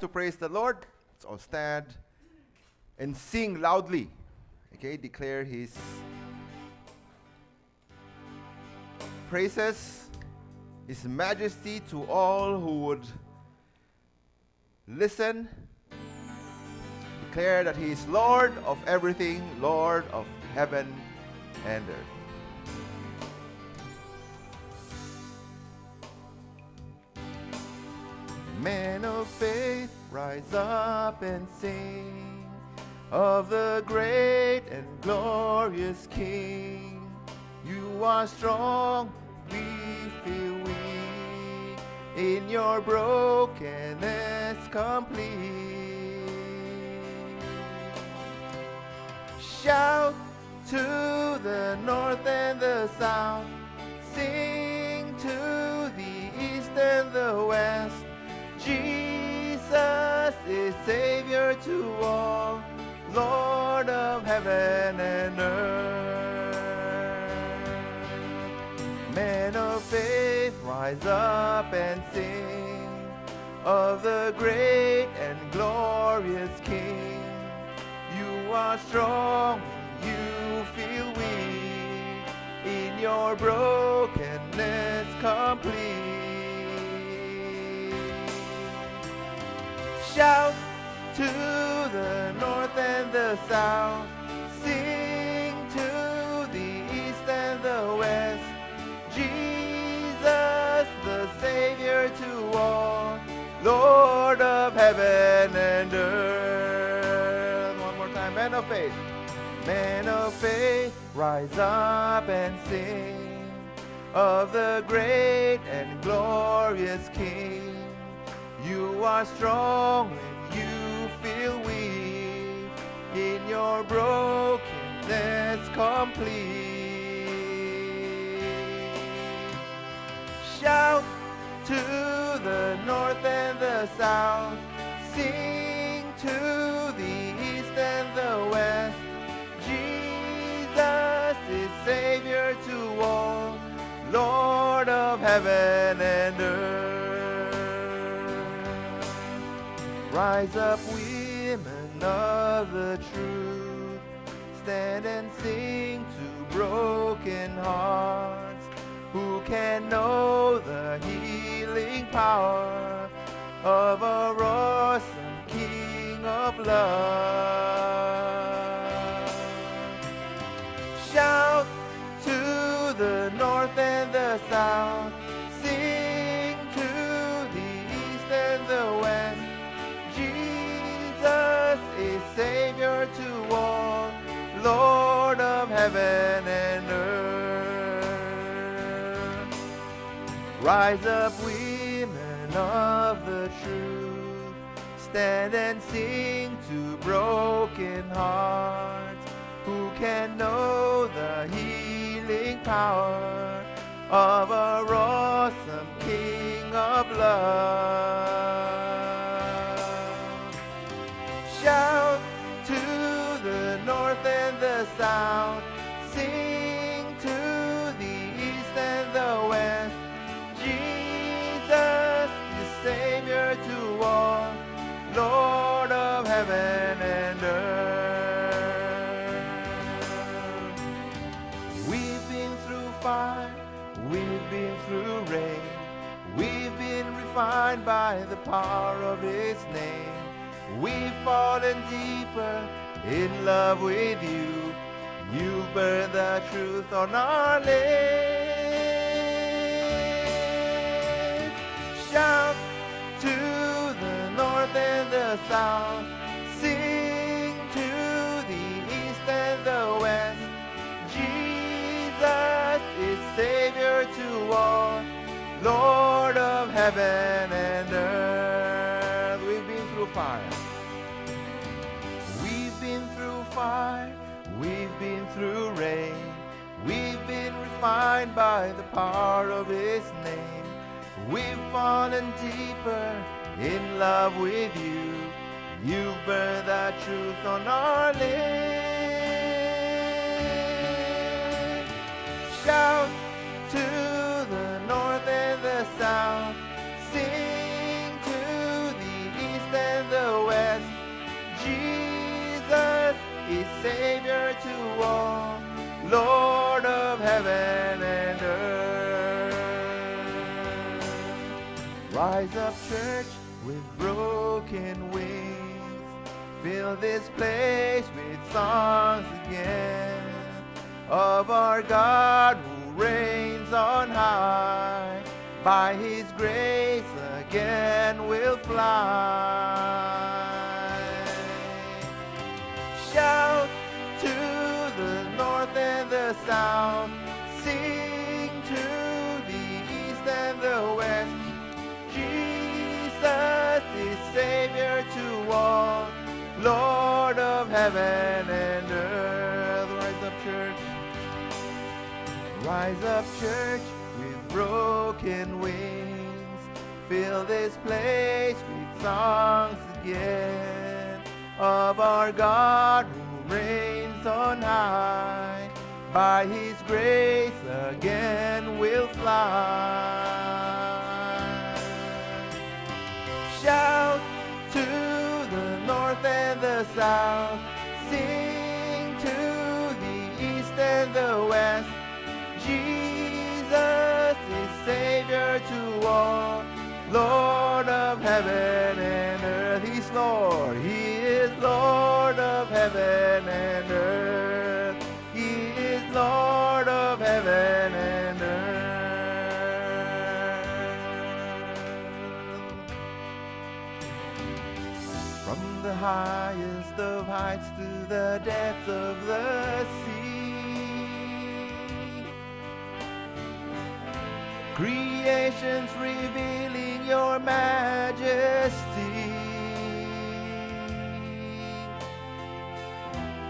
To praise the Lord, let's all stand and sing loudly. Okay, declare His praises, His majesty to all who would listen. Declare that He is Lord of everything, Lord of heaven and earth. Men of faith, rise up and sing of the great and glorious King. You are strong, we feel weak, in your brokenness complete. Shout to the north and the south, sing to the east and the west. Jesus is Savior to all, Lord of heaven and earth. Men of faith, rise up and sing of the great and glorious King. You are strong, you feel weak, in your brokenness complete. Shout to the north and the south, sing to the east and the west. Jesus, the Savior to all, Lord of heaven and earth. One more time, men of faith. Men of faith, rise up and sing of the great and glorious King. You are strong when you feel weak, in your brokenness complete. Shout to the north and the south, sing to the east and the west. Jesus is Savior to all, Lord of heaven and earth. Rise up, women of the truth, stand and sing to broken hearts. Who can know the healing power of our awesome King of love? Shout to the north and the south, sing to the east and the west. Jesus is Savior to all, Lord of heaven and earth. Rise up, women of the truth, stand and sing to broken hearts. Who can know the healing power of our awesome King of love? Shout to the north and the south, sing to the east and the west. Jesus is Savior to all, Lord of heaven and earth. We've been through fire, we've been through rain, we've been refined by the power of His name. We've fallen deeper in love with you. You burn the truth on our lips. Shout to the north and the south, sing to the east and the west. Jesus is Savior to all, Lord of heaven and earth. We've been through fire. We've been through fire, we've been through rain, we've been refined by the power of His name. We've fallen deeper in love with you. You've burned that truth on our lips. Shout to the north and the south, sing to the east and Jesus is Savior to all, Lord of heaven and earth. Rise up, church, with broken wings. Fill this place with songs again of our God who reigns on high. By His grace again we'll fly. Shout to the north and the south. Sing to the east and the west. Jesus is Savior to all, Lord of heaven and earth. Rise up, church. Rise up, church, with broken wings. Fill this place with songs again of our God who reigns on high. By His grace again we'll fly. Shout to the north and the south. Sing to the east and the west. Jesus is Savior to all, Lord of heaven and earth. He's Lord, He is Lord of heaven and earth. He is Lord of heaven and earth. From the highest of heights to the depths of the sea, creation's revealing your majesty.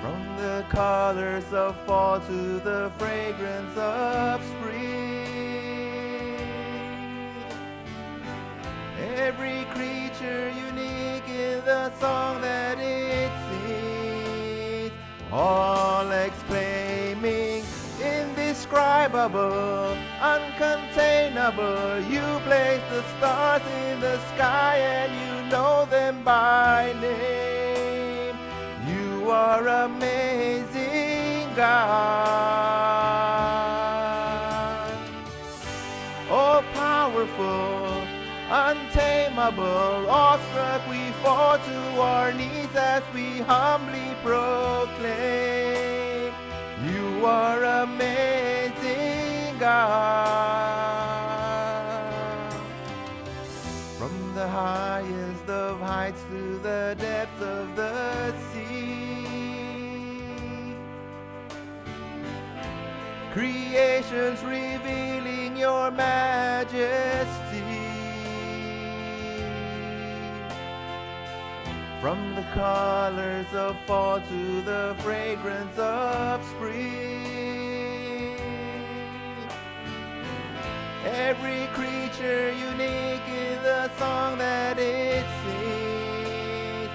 From the colors of fall to the fragrance of spring, every creature unique in the song that it sings, all exclaiming, indescribable, uncontainable. You place the stars in the sky and you know them by name. You are amazing, God. Oh, powerful, untamable, awestruck, we fall to our knees as we humbly proclaim. You are amazing, God. From the highest of heights to the depths of the sea, creation's revealing your majesty. From the colors of fall to the fragrance of spring, every creature unique in the song that it sings,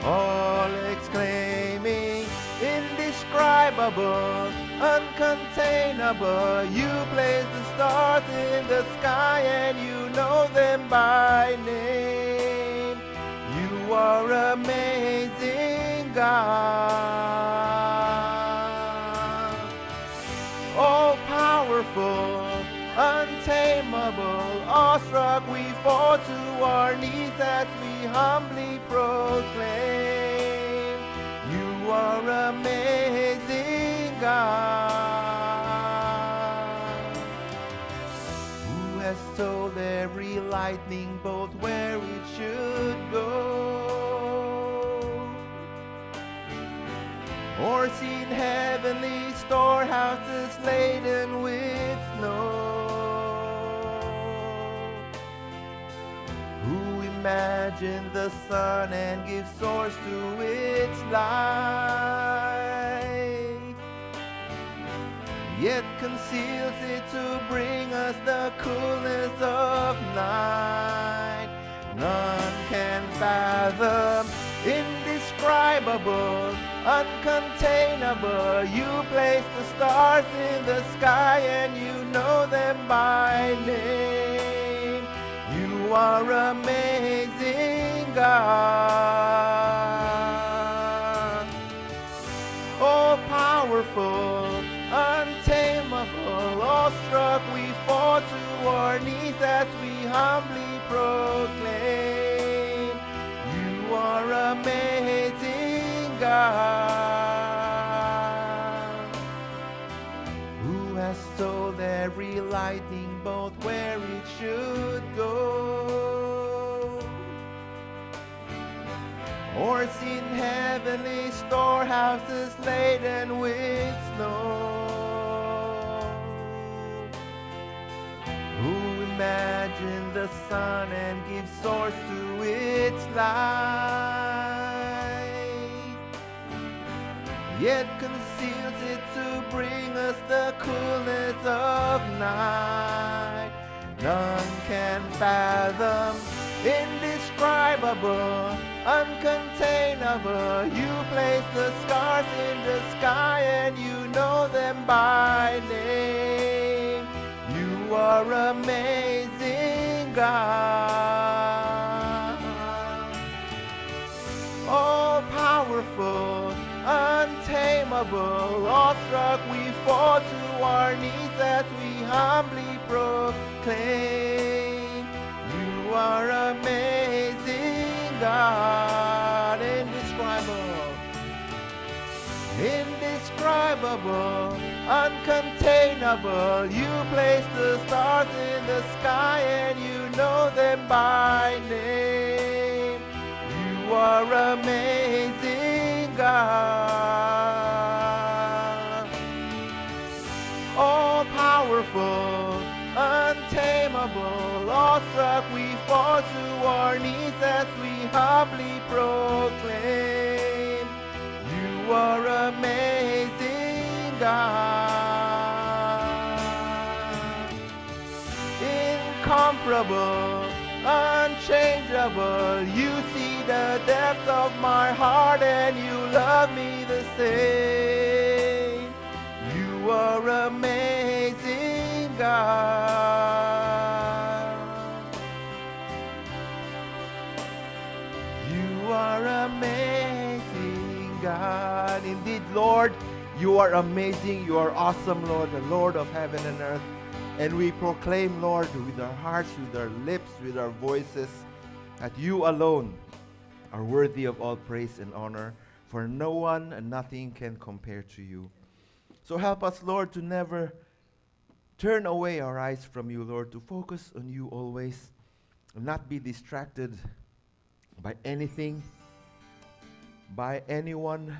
all exclaiming, indescribable, uncontainable. You place the stars in the sky and you know them by name. You are amazing, God. Oh, powerful, untamable, awestruck, we fall to our knees as we humbly proclaim. You are amazing, God. Who has told every lightning bolt where it should go? Or seen heavenly storehouses laden with snow? Who imagined the sun and gives source to its light, yet conceals it to bring us the coolness of night? None can fathom, indescribable, uncontainable. You place the stars in the sky and you know them by name. You are amazing, God. humbly proclaim. You are amazing, God, who has told every lightning bolt where it should go, or seen heavenly storehouses laden with snow. Who imagined the sun and gives source to its light, yet conceals it to bring us the coolness of night. None can fathom, indescribable, uncontainable. You place the stars in the sky and you know them by name. You are amazing, God, all powerful, untamable. Awestruck we fall to our knees as we humbly proclaim. You are amazing, God, indescribable, indescribable, uncontainable. You place the stars in the sky and you know them by name. You are amazing, God, all powerful, untamable. Awestruck we fall to our knees as we humbly proclaim. You are amazing, God, incomparable, unchangeable. You see the depths of my heart and you love me the same. You are amazing, God. You are amazing, God. Indeed, Lord, you are amazing. You are awesome, Lord, the Lord of heaven and earth. And we proclaim, Lord, with our hearts, with our lips, with our voices, that you alone are worthy of all praise and honor, for no one and nothing can compare to you. So help us, Lord, to never turn away our eyes from you, Lord, to focus on you always, and not be distracted by anything, by anyone.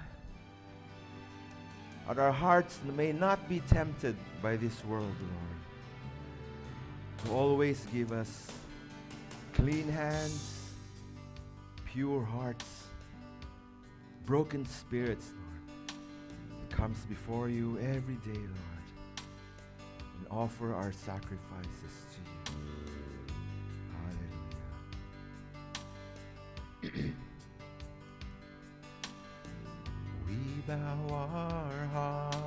And our hearts may not be tempted by this world, Lord. To always give us clean hands, pure hearts, broken spirits, Lord. It comes before you every day, Lord, and offer our sacrifices to you. Hallelujah. We bow our hearts,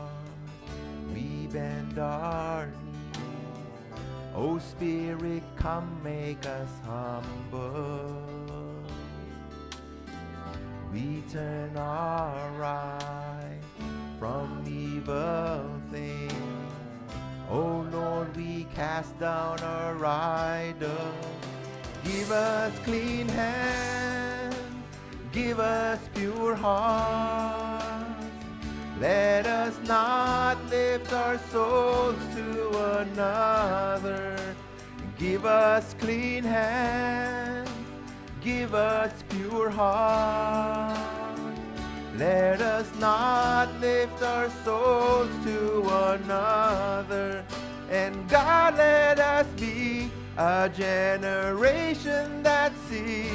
we bend our knees. O Spirit, come make us humble. We turn our eyes from evil things. O Lord, we cast down our idols. Give us clean hands, give us pure hearts. Let us not lift our souls to another. Give us clean hands, give us pure hearts. Let us not lift our souls to another. And God, let us be a generation that seeks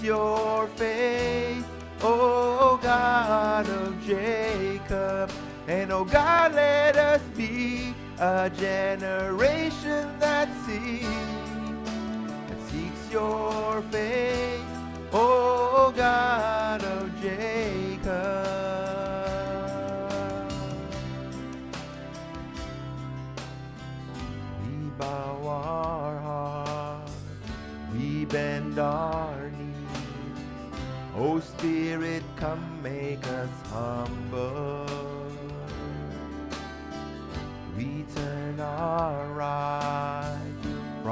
your face, O God of Jacob. And O God, let us be a generation that seeks your face, O God of Jacob. We bow our hearts, we bend our knees. O Spirit, come make us humble. We turn our eyes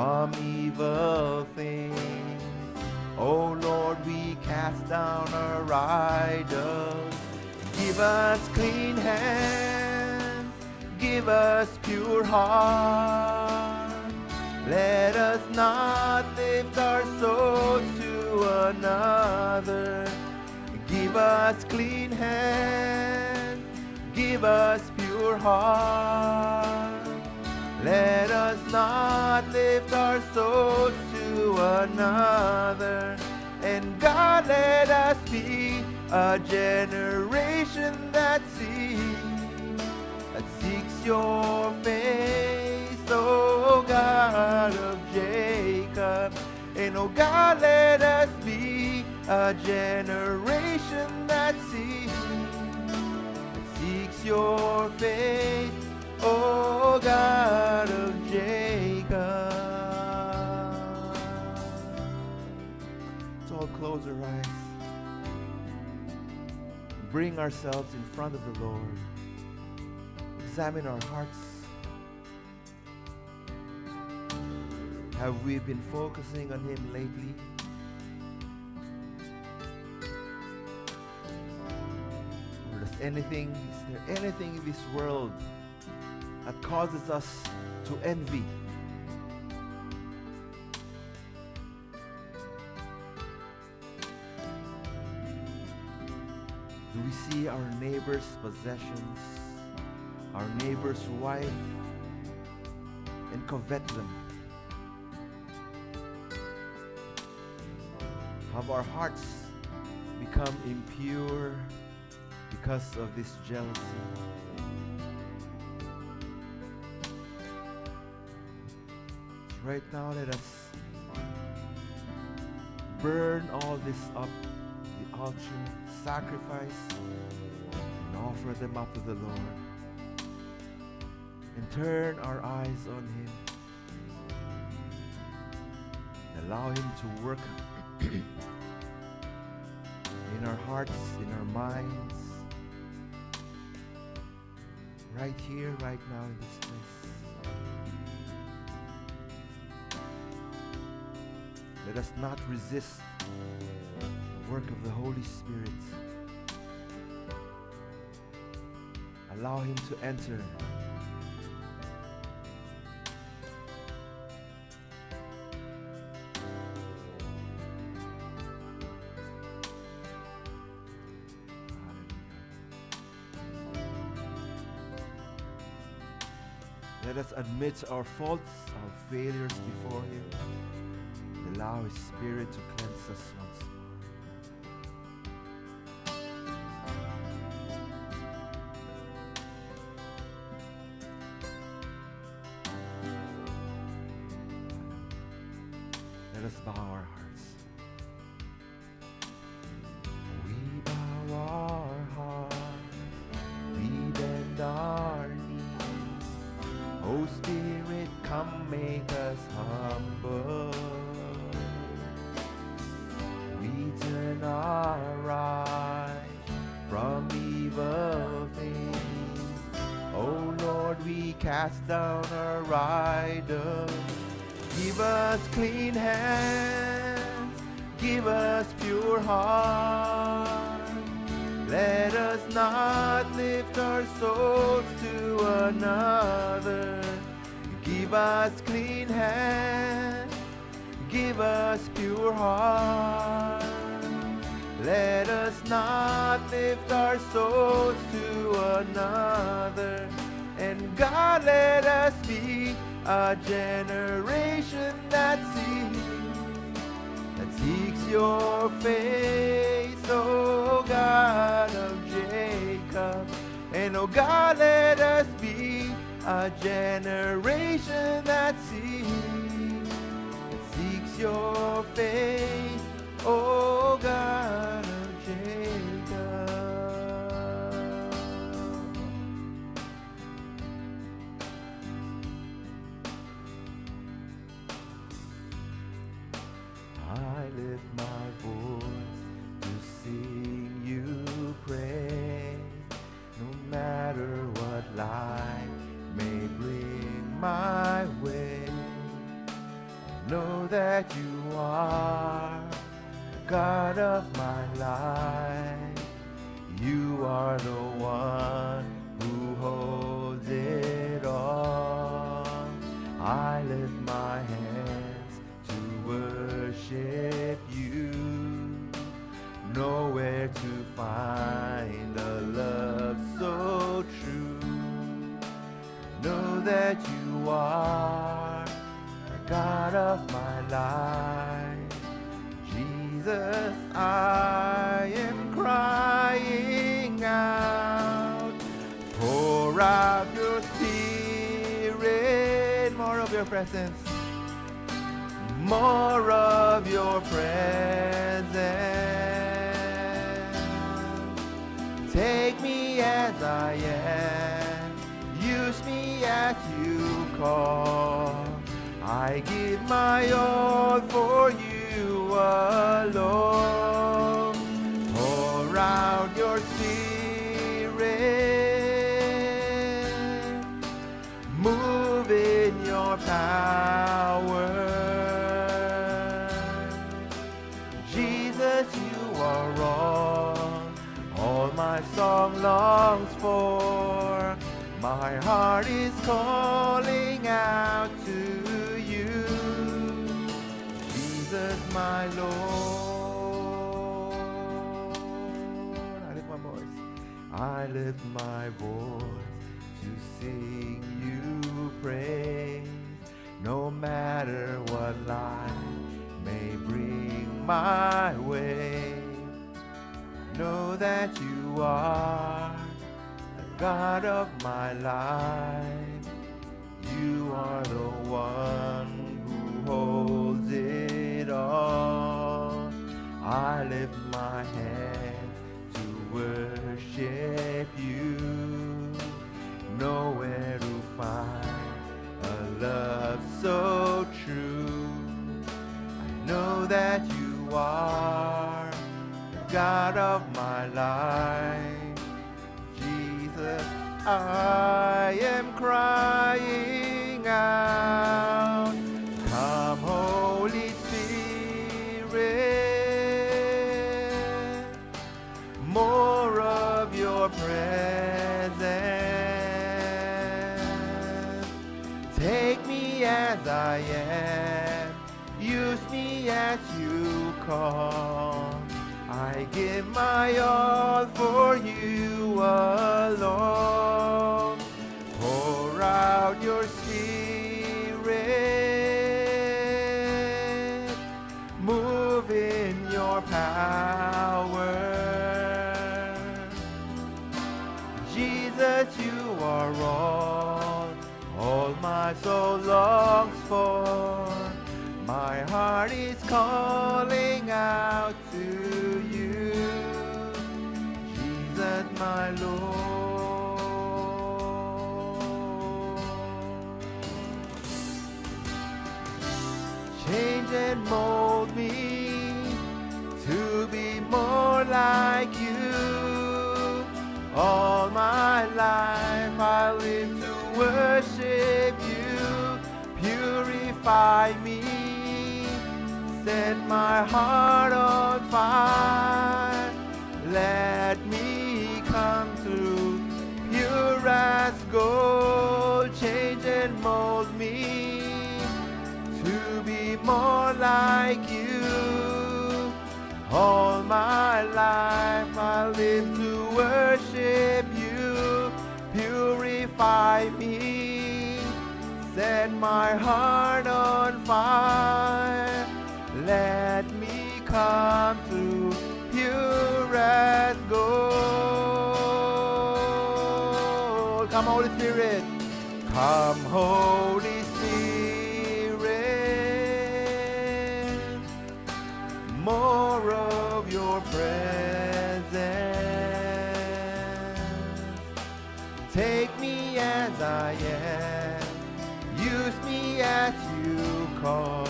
from evil things. O Lord, we cast down our idols. Give us clean hands, give us pure hearts. Let us not lift our souls to another. Give us clean hands, give us pure hearts. Let us not lift our souls to another. And God, let us be a generation that seeks your face, O God of Jacob. And oh God, let us be a generation that seeks your face, O God of Jacob. So all close our eyes. Bring ourselves in front of the Lord. Examine our hearts. Have we been focusing on Him lately? Or is there anything in this world that causes us to envy? Do we see our neighbor's possessions, our neighbor's wife, and covet them? Have our hearts become impure because of this jealousy? Right now, let us burn all this up, the altar, sacrifice, and offer them up to the Lord. And turn our eyes on Him. Allow Him to work in our hearts, in our minds, right here, right now in this place. Let us not resist the work of the Holy Spirit. Allow Him to enter. Let us admit our faults, our failures before Him. Allow His Spirit to cleanse us once more. Let us bow our hearts. We bow our hearts, we bend our knees. Oh Spirit, come make us humble. Turn our eyes from evil things. Oh Lord, we cast down our idols. Give us clean hands, give us pure hearts. Let us not lift our souls to another. Give us clean hands, give us pure hearts. Let us not lift our souls to another. And God, let us be a generation that seeks your face, O God of Jacob. And oh God, let us be a generation that seeks your face, O God of Jacob. I lift my voice to sing you praise, no matter what life may bring my way. God of my life. You are the one who holds it all. I lift my hands to worship you. Nowhere to find a love so true. Know that you are the God of my life. Jesus, I am crying out. Pour out your Spirit, more of your presence, more of your presence. Take me as I am, use me as you call. I give my all for you alone. Pour out your Spirit, move in your power. Jesus, you are all my song longs for. My heart is calling out to you, Jesus, my Lord. I lift my voice. I lift my voice to sing you praise. No matter what life may bring my way, know that you are the God of my life. You are the one who holds it all. I lift my hands to worship you. Nowhere to find a love so true. I know that you are the God of my life. Jesus, I am crying out. Come, Holy Spirit, more of your presence. Take me as I am, use me as you call. I give my all for you alone. Pour out your Spirit, move in your power. Jesus, you are all my soul longs for. My heart is calling out to you, Jesus, my Lord. Change and mold me to be more like you. All my life I live to worship you. Purify me, set my heart on fire. Let me come through pure as gold. Change and mold me to be more like you. All my life I live to worship you. Purify me, set my heart on fire. Let me come through pure as gold. Come, Holy Spirit. Come, Holy Spirit. More of your presence. Take me as I am. Use me as you call.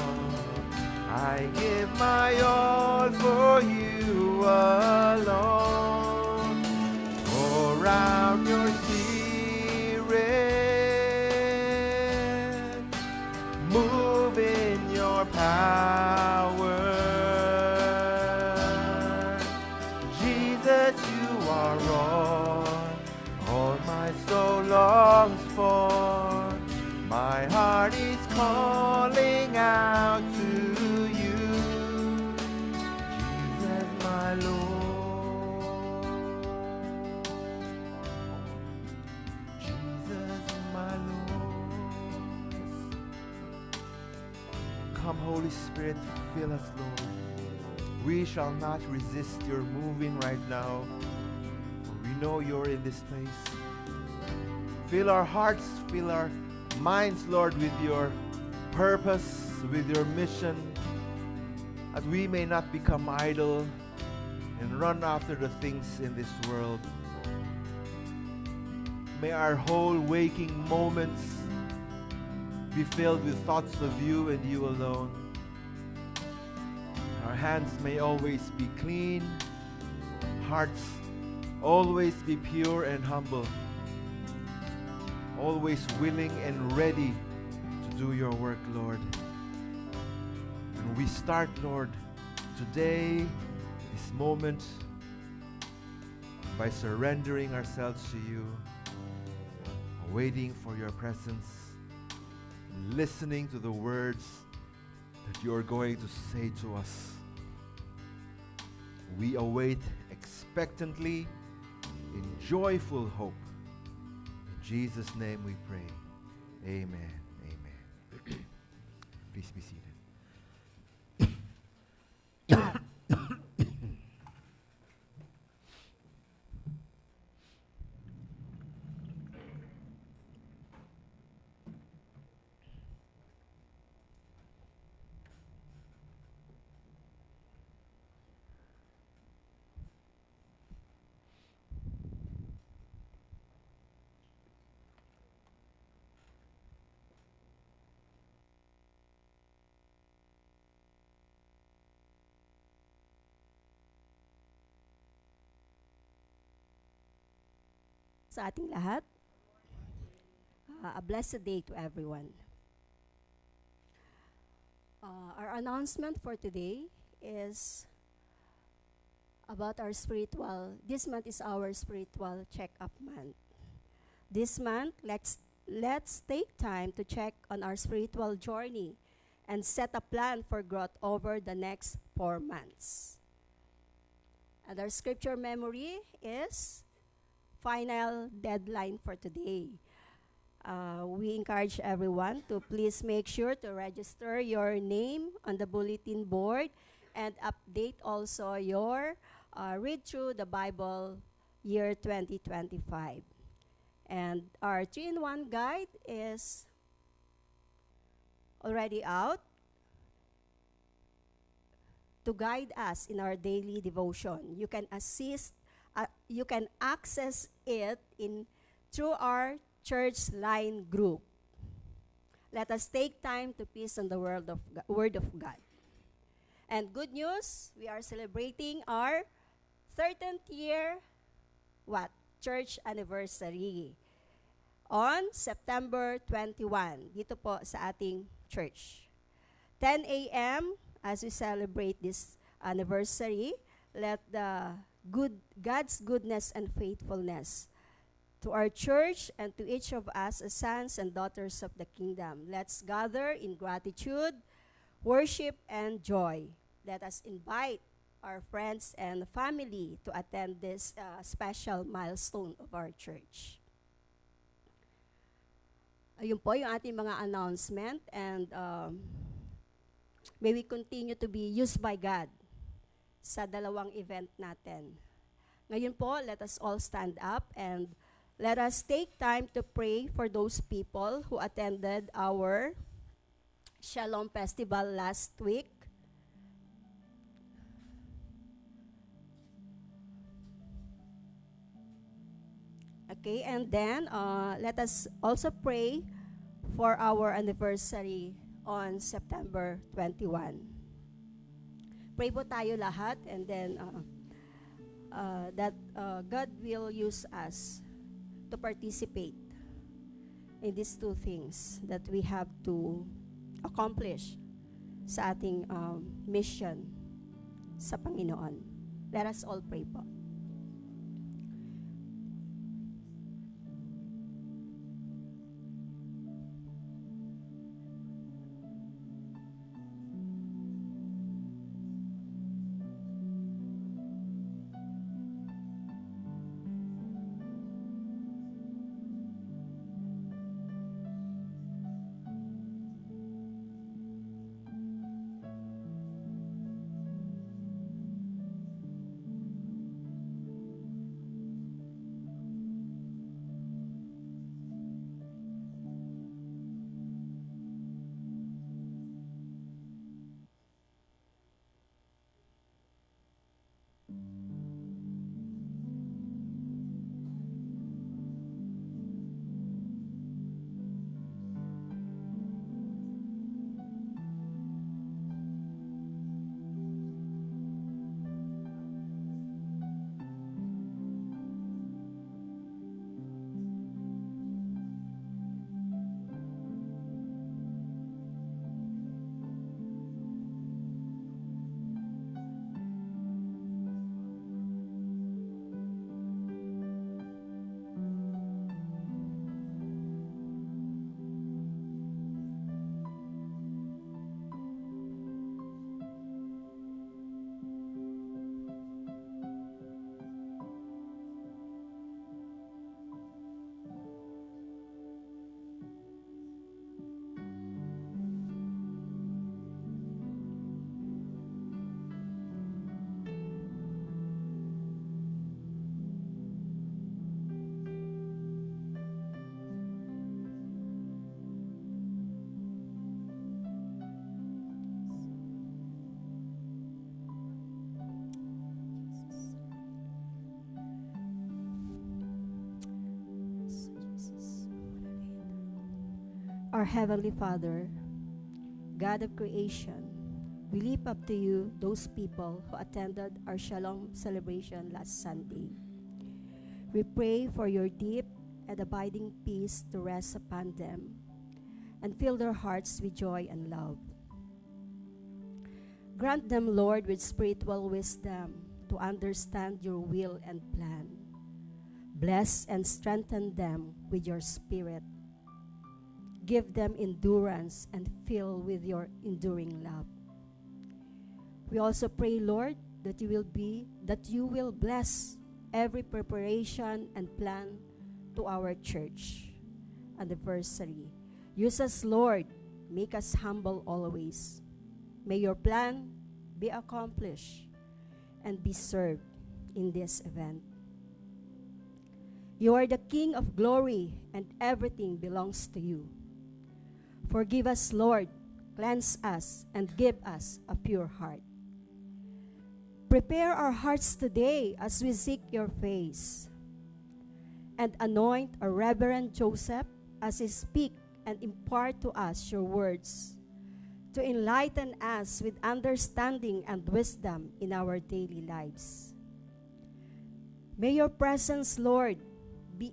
I give my all for you alone. Pour out your Spirit, move in your power. Spirit, fill us, Lord. We shall not resist your moving right now, for we know you're in this place. Fill our hearts, fill our minds, Lord, with your purpose, with your mission, that we may not become idle and run after the things in this world. May our whole waking moments be filled with thoughts of you and you alone. Our hands may always be clean, hearts always be pure and humble, always willing and ready to do your work, Lord. And we start, Lord, today, this moment, by surrendering ourselves to you, waiting for your presence, listening to the words that you are going to say to us. We await expectantly in joyful hope. In Jesus' name we pray. Amen. Amen. Please be seated. Sa ating lahat, a blessed day to everyone. Our announcement for today is about our this month is our spiritual check-up month. This month, let's take time to check on our spiritual journey and set a plan for growth over the next 4 months. And our scripture memory is final deadline for today. We encourage everyone to please make sure to register your name on the bulletin board and update also your read through the Bible year 2025. And our 3-in-1 guide is already out to guide us in our daily devotion. You can access it through our church line group. Let us take time to feast on the Word of God. And good news, we are celebrating our 13th year church anniversary on September 21 dito po sa ating church. 10 a.m. as we celebrate this anniversary, let the God's goodness and faithfulness to our church and to each of us as sons and daughters of the kingdom. Let's gather in gratitude, worship, and joy. Let us invite our friends and family to attend this special milestone of our church. Ayun po yung ating mga announcement, and may we continue to be used by God sa dalawang event natin. Ngayon po, let us all stand up and let us take time to pray for those people who attended our Shalom Festival last week. Okay, and then let us also pray for our anniversary on September 21. Pray po tayo lahat, and then that God will use us to participate in these two things that we have to accomplish sa ating mission sa Panginoon. Let us all pray po. Our Heavenly Father, God of creation, we lift up to you those people who attended our Shalom celebration last Sunday. We pray for your deep and abiding peace to rest upon them and fill their hearts with joy and love. Grant them, Lord, with spiritual wisdom to understand your will and plan. Bless and strengthen them with your Spirit. Give them endurance and fill with your enduring love. We also pray, Lord, that you will bless every preparation and plan to our church anniversary. Use us, Lord. Make us humble always. May your plan be accomplished and be served in this event. You are the King of glory, and everything belongs to you. Forgive us, Lord, cleanse us, and give us a pure heart. Prepare our hearts today as we seek your face, and anoint our Reverend Joseph as he speak and impart to us your words, to enlighten us with understanding and wisdom in our daily lives. May your presence, Lord, be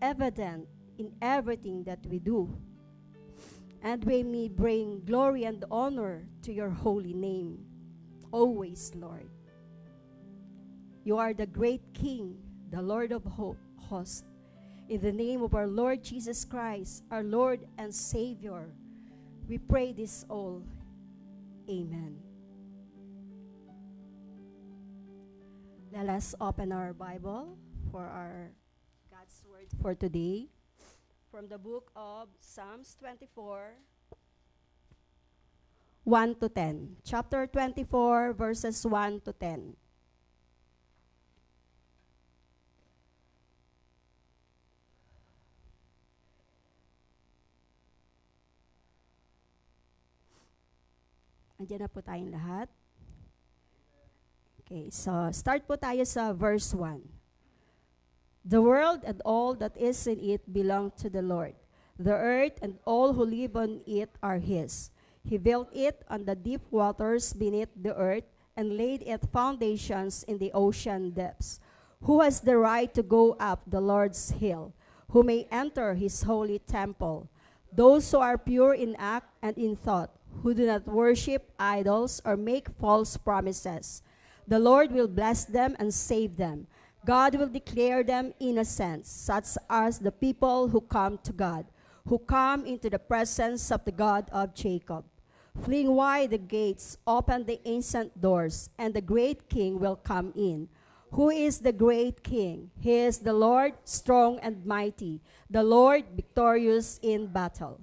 evident in everything that we do, and may we bring glory and honor to your holy name, always, Lord. You are the great King, the Lord of hosts. In the name of our Lord Jesus Christ, our Lord and Savior, we pray this all. Amen. Let us open our Bible for our God's Word for today. From the book of Psalms 24, 1 to 10. Chapter 24, verses 1 to 10. Andiyan na po tayong lahat. Okay, so start po tayo sa verse 1. The world and all that is in it belong to the Lord. The earth and all who live on it are His. He built it on the deep waters beneath the earth and laid its foundations in the ocean depths. Who has the right to go up the Lord's hill? Who may enter His holy temple? Those who are pure in act and in thought, who do not worship idols or make false promises. The Lord will bless them and save them. God will declare them innocent, such as the people who come to God, who come into the presence of the God of Jacob. Fling wide the gates, open the ancient doors, and the great King will come in. Who is the great King? He is the Lord, strong and mighty, the Lord victorious in battle.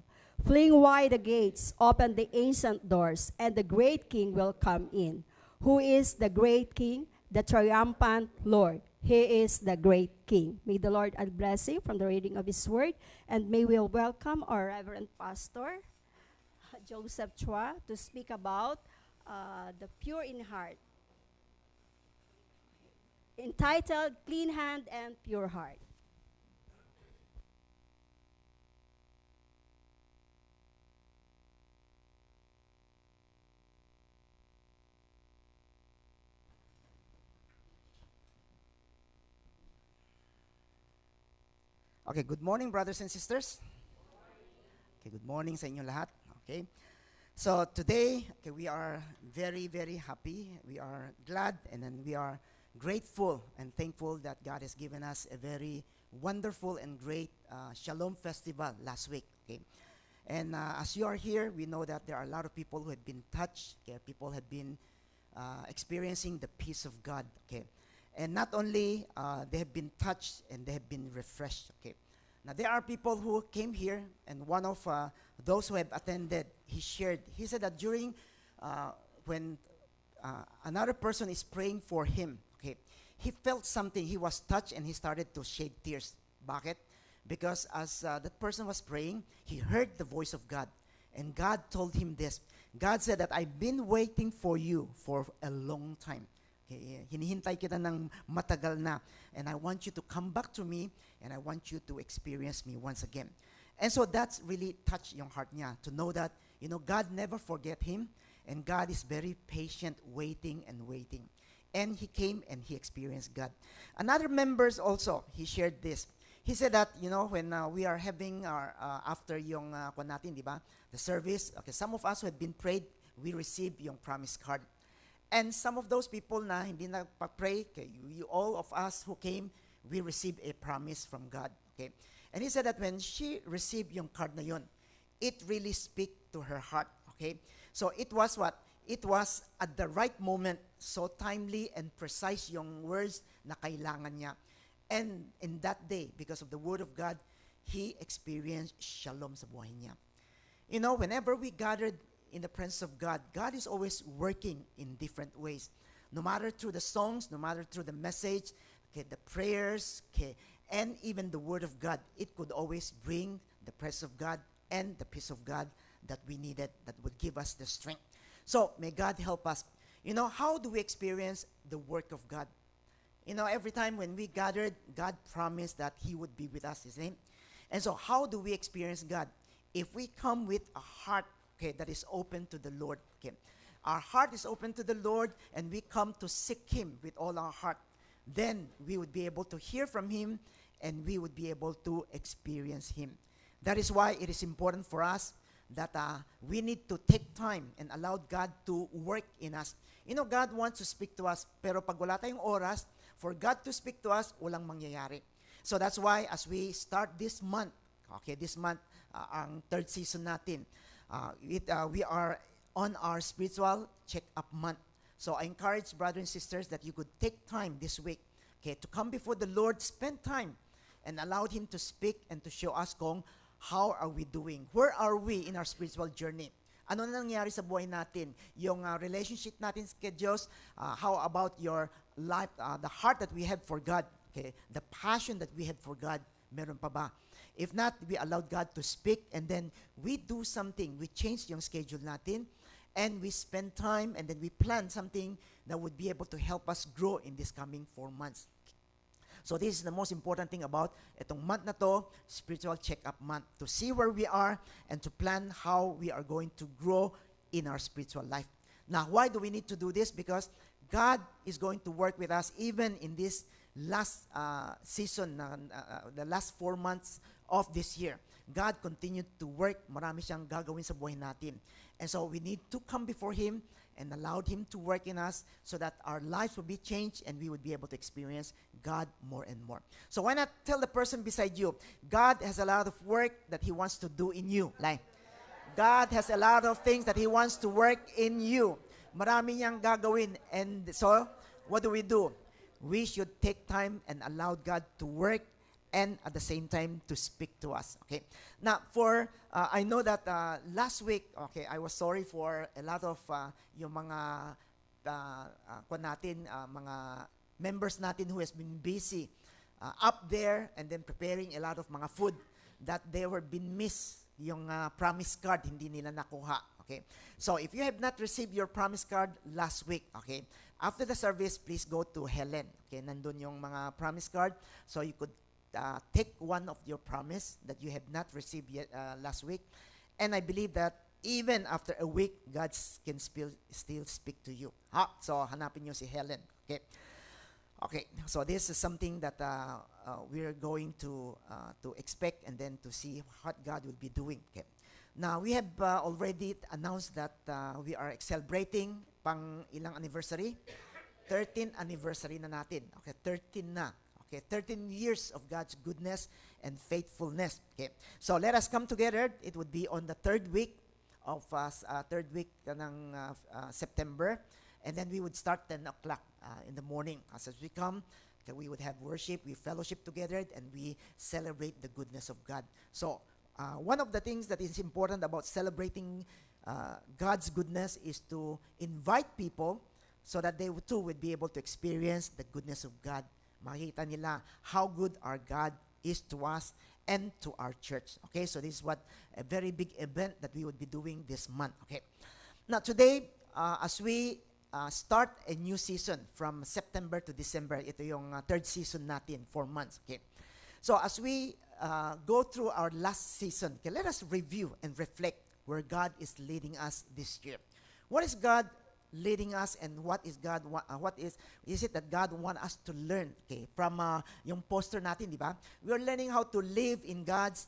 Fling wide the gates, open the ancient doors, and the great King will come in. Who is the great King? The triumphant Lord. He is the great King. May the Lord add blessing from the reading of His word, and may we welcome our Reverend Pastor, Joseph Chua, to speak about the pure in heart, entitled Clean Hand and Pure Heart. Okay, good morning, brothers and sisters. Okay, good morning sa inyo lahat. Okay, so today, okay, we are very, very happy. We are glad and then we are grateful and thankful that God has given us a very wonderful and great Shalom Festival last week. Okay, and as you are here, we know that there are a lot of people who have been touched. Okay, people have been experiencing the peace of God. Okay. And not only they have been touched and they have been refreshed. Okay. Now there are people who came here, and one of those who have attended, he shared. He said that during when another person is praying for him, okay, he felt something. He was touched and he started to shed tears. Bakit? Because as that person was praying, he heard the voice of God, and God told him this. God said that I've been waiting for you for a long time. Okay, hinihintay kita ng matagal na. And I want you to come back to me, and I want you to experience me once again. And so that's really touched yung heart niya to know that, God never forget him, and God is very patient, waiting and waiting. And he came and he experienced God. Another members also, he shared this. He said that, when we are having our, after yung, kwan natin, di ba, the service, okay, some of us who had been prayed, we received yung promise card. And some of those people na hindi nagpa-pray, okay, all of us who came, we received a promise from God. Okay? And he said that when she received yung card na yun, it really speak to her heart. Okay? So it was what? It was at the right moment, so timely and precise yung words na kailangan niya. And in that day, because of the word of God, he experienced shalom sa buhay niya. Whenever we gathered in the presence of God, God is always working in different ways. No matter through the songs, no matter through the message, okay, the prayers, okay, and even the word of God, it could always bring the presence of God and the peace of God that we needed, that would give us the strength. So, may God help us. How do we experience the work of God? Every time when we gathered, God promised that he would be with us, isn't it? And so, how do we experience God? If we come with a heart, okay, that is open to the Lord, okay. Our heart is open to the Lord, and we come to seek him with all our heart. Then, we would be able to hear from him, and we would be able to experience him. That is why it is important for us that we need to take time and allow God to work in us. God wants to speak to us, pero pag wala tayong oras, for God to speak to us, walang mangyayari. So that's why as we start this month, ang third season natin, we are on our spiritual check-up month. So I encourage brothers and sisters that you could take time this week, okay, to come before the Lord, spend time, and allow him to speak and to show us kung how are we doing? Where are we in our spiritual journey? Ano na nangyari sa buhay natin? Yung relationship natin kay Diyos, how about your life, the heart that we have for God, okay? The passion that we have for God, meron pa ba? If not, we allowed God to speak, and then we do something. We change yung schedule natin, and we spend time, and then we plan something that would be able to help us grow in this coming 4 months. So this is the most important thing about itong month na to, spiritual check-up month, to see where we are and to plan how we are going to grow in our spiritual life. Now, why do we need to do this? Because God is going to work with us even in this last season, the last 4 months of this year. God continued to work. Marami siyang gagawin sa buhay natin. And so we need to come before him and allowed him to work in us so that our lives will be changed and we would be able to experience God more and more. So why not tell the person beside you, God has a lot of work that he wants to do in you. Like, God has a lot of things that he wants to work in you. Marami niyang gagawin. And so, what do? We should take time and allow God to work and at the same time to speak to us. Okay. Now, I know that last week, okay, I was sorry for a lot of yung mga mga members natin who has been busy up there and then preparing a lot of mga food that they were been missed yung promise card, hindi nila nakuha. Okay. So, if you have not received your promise card last week, okay, after the service, please go to Helen. Okay, nandun yung mga promise card. So, you could take one of your promise that you have not received yet last week. And I believe that even after a week, God can still speak to you. So, hanapin nyo si Helen. Okay. Okay. So, this is something that we're going to expect and then to see what God will be doing. Okay. Now, we have already announced that we are celebrating pang ilang anniversary? 13th anniversary na natin. Okay, 13 na. Okay, 13 years of God's goodness and faithfulness. Okay, so let us come together. It would be on the third week of ng September, and then we would start 10 o'clock in the morning. As we come, okay, we would have worship, we fellowship together, and we celebrate the goodness of God. So, one of the things that is important about celebrating God's goodness is to invite people so that they too would be able to experience the goodness of God. Makikita nila how good our God is to us and to our church. Okay, so this is what a very big event that we would be doing this month. Okay, now today, as we start a new season from September to December, ito yung third season natin, 4 months. Okay, so as we go through our last season, okay, let us review and reflect where God is leading us this year. What is God leading us, and what is it that God want us to learn? Okay, from yung poster natin, di ba? We are learning how to live in God's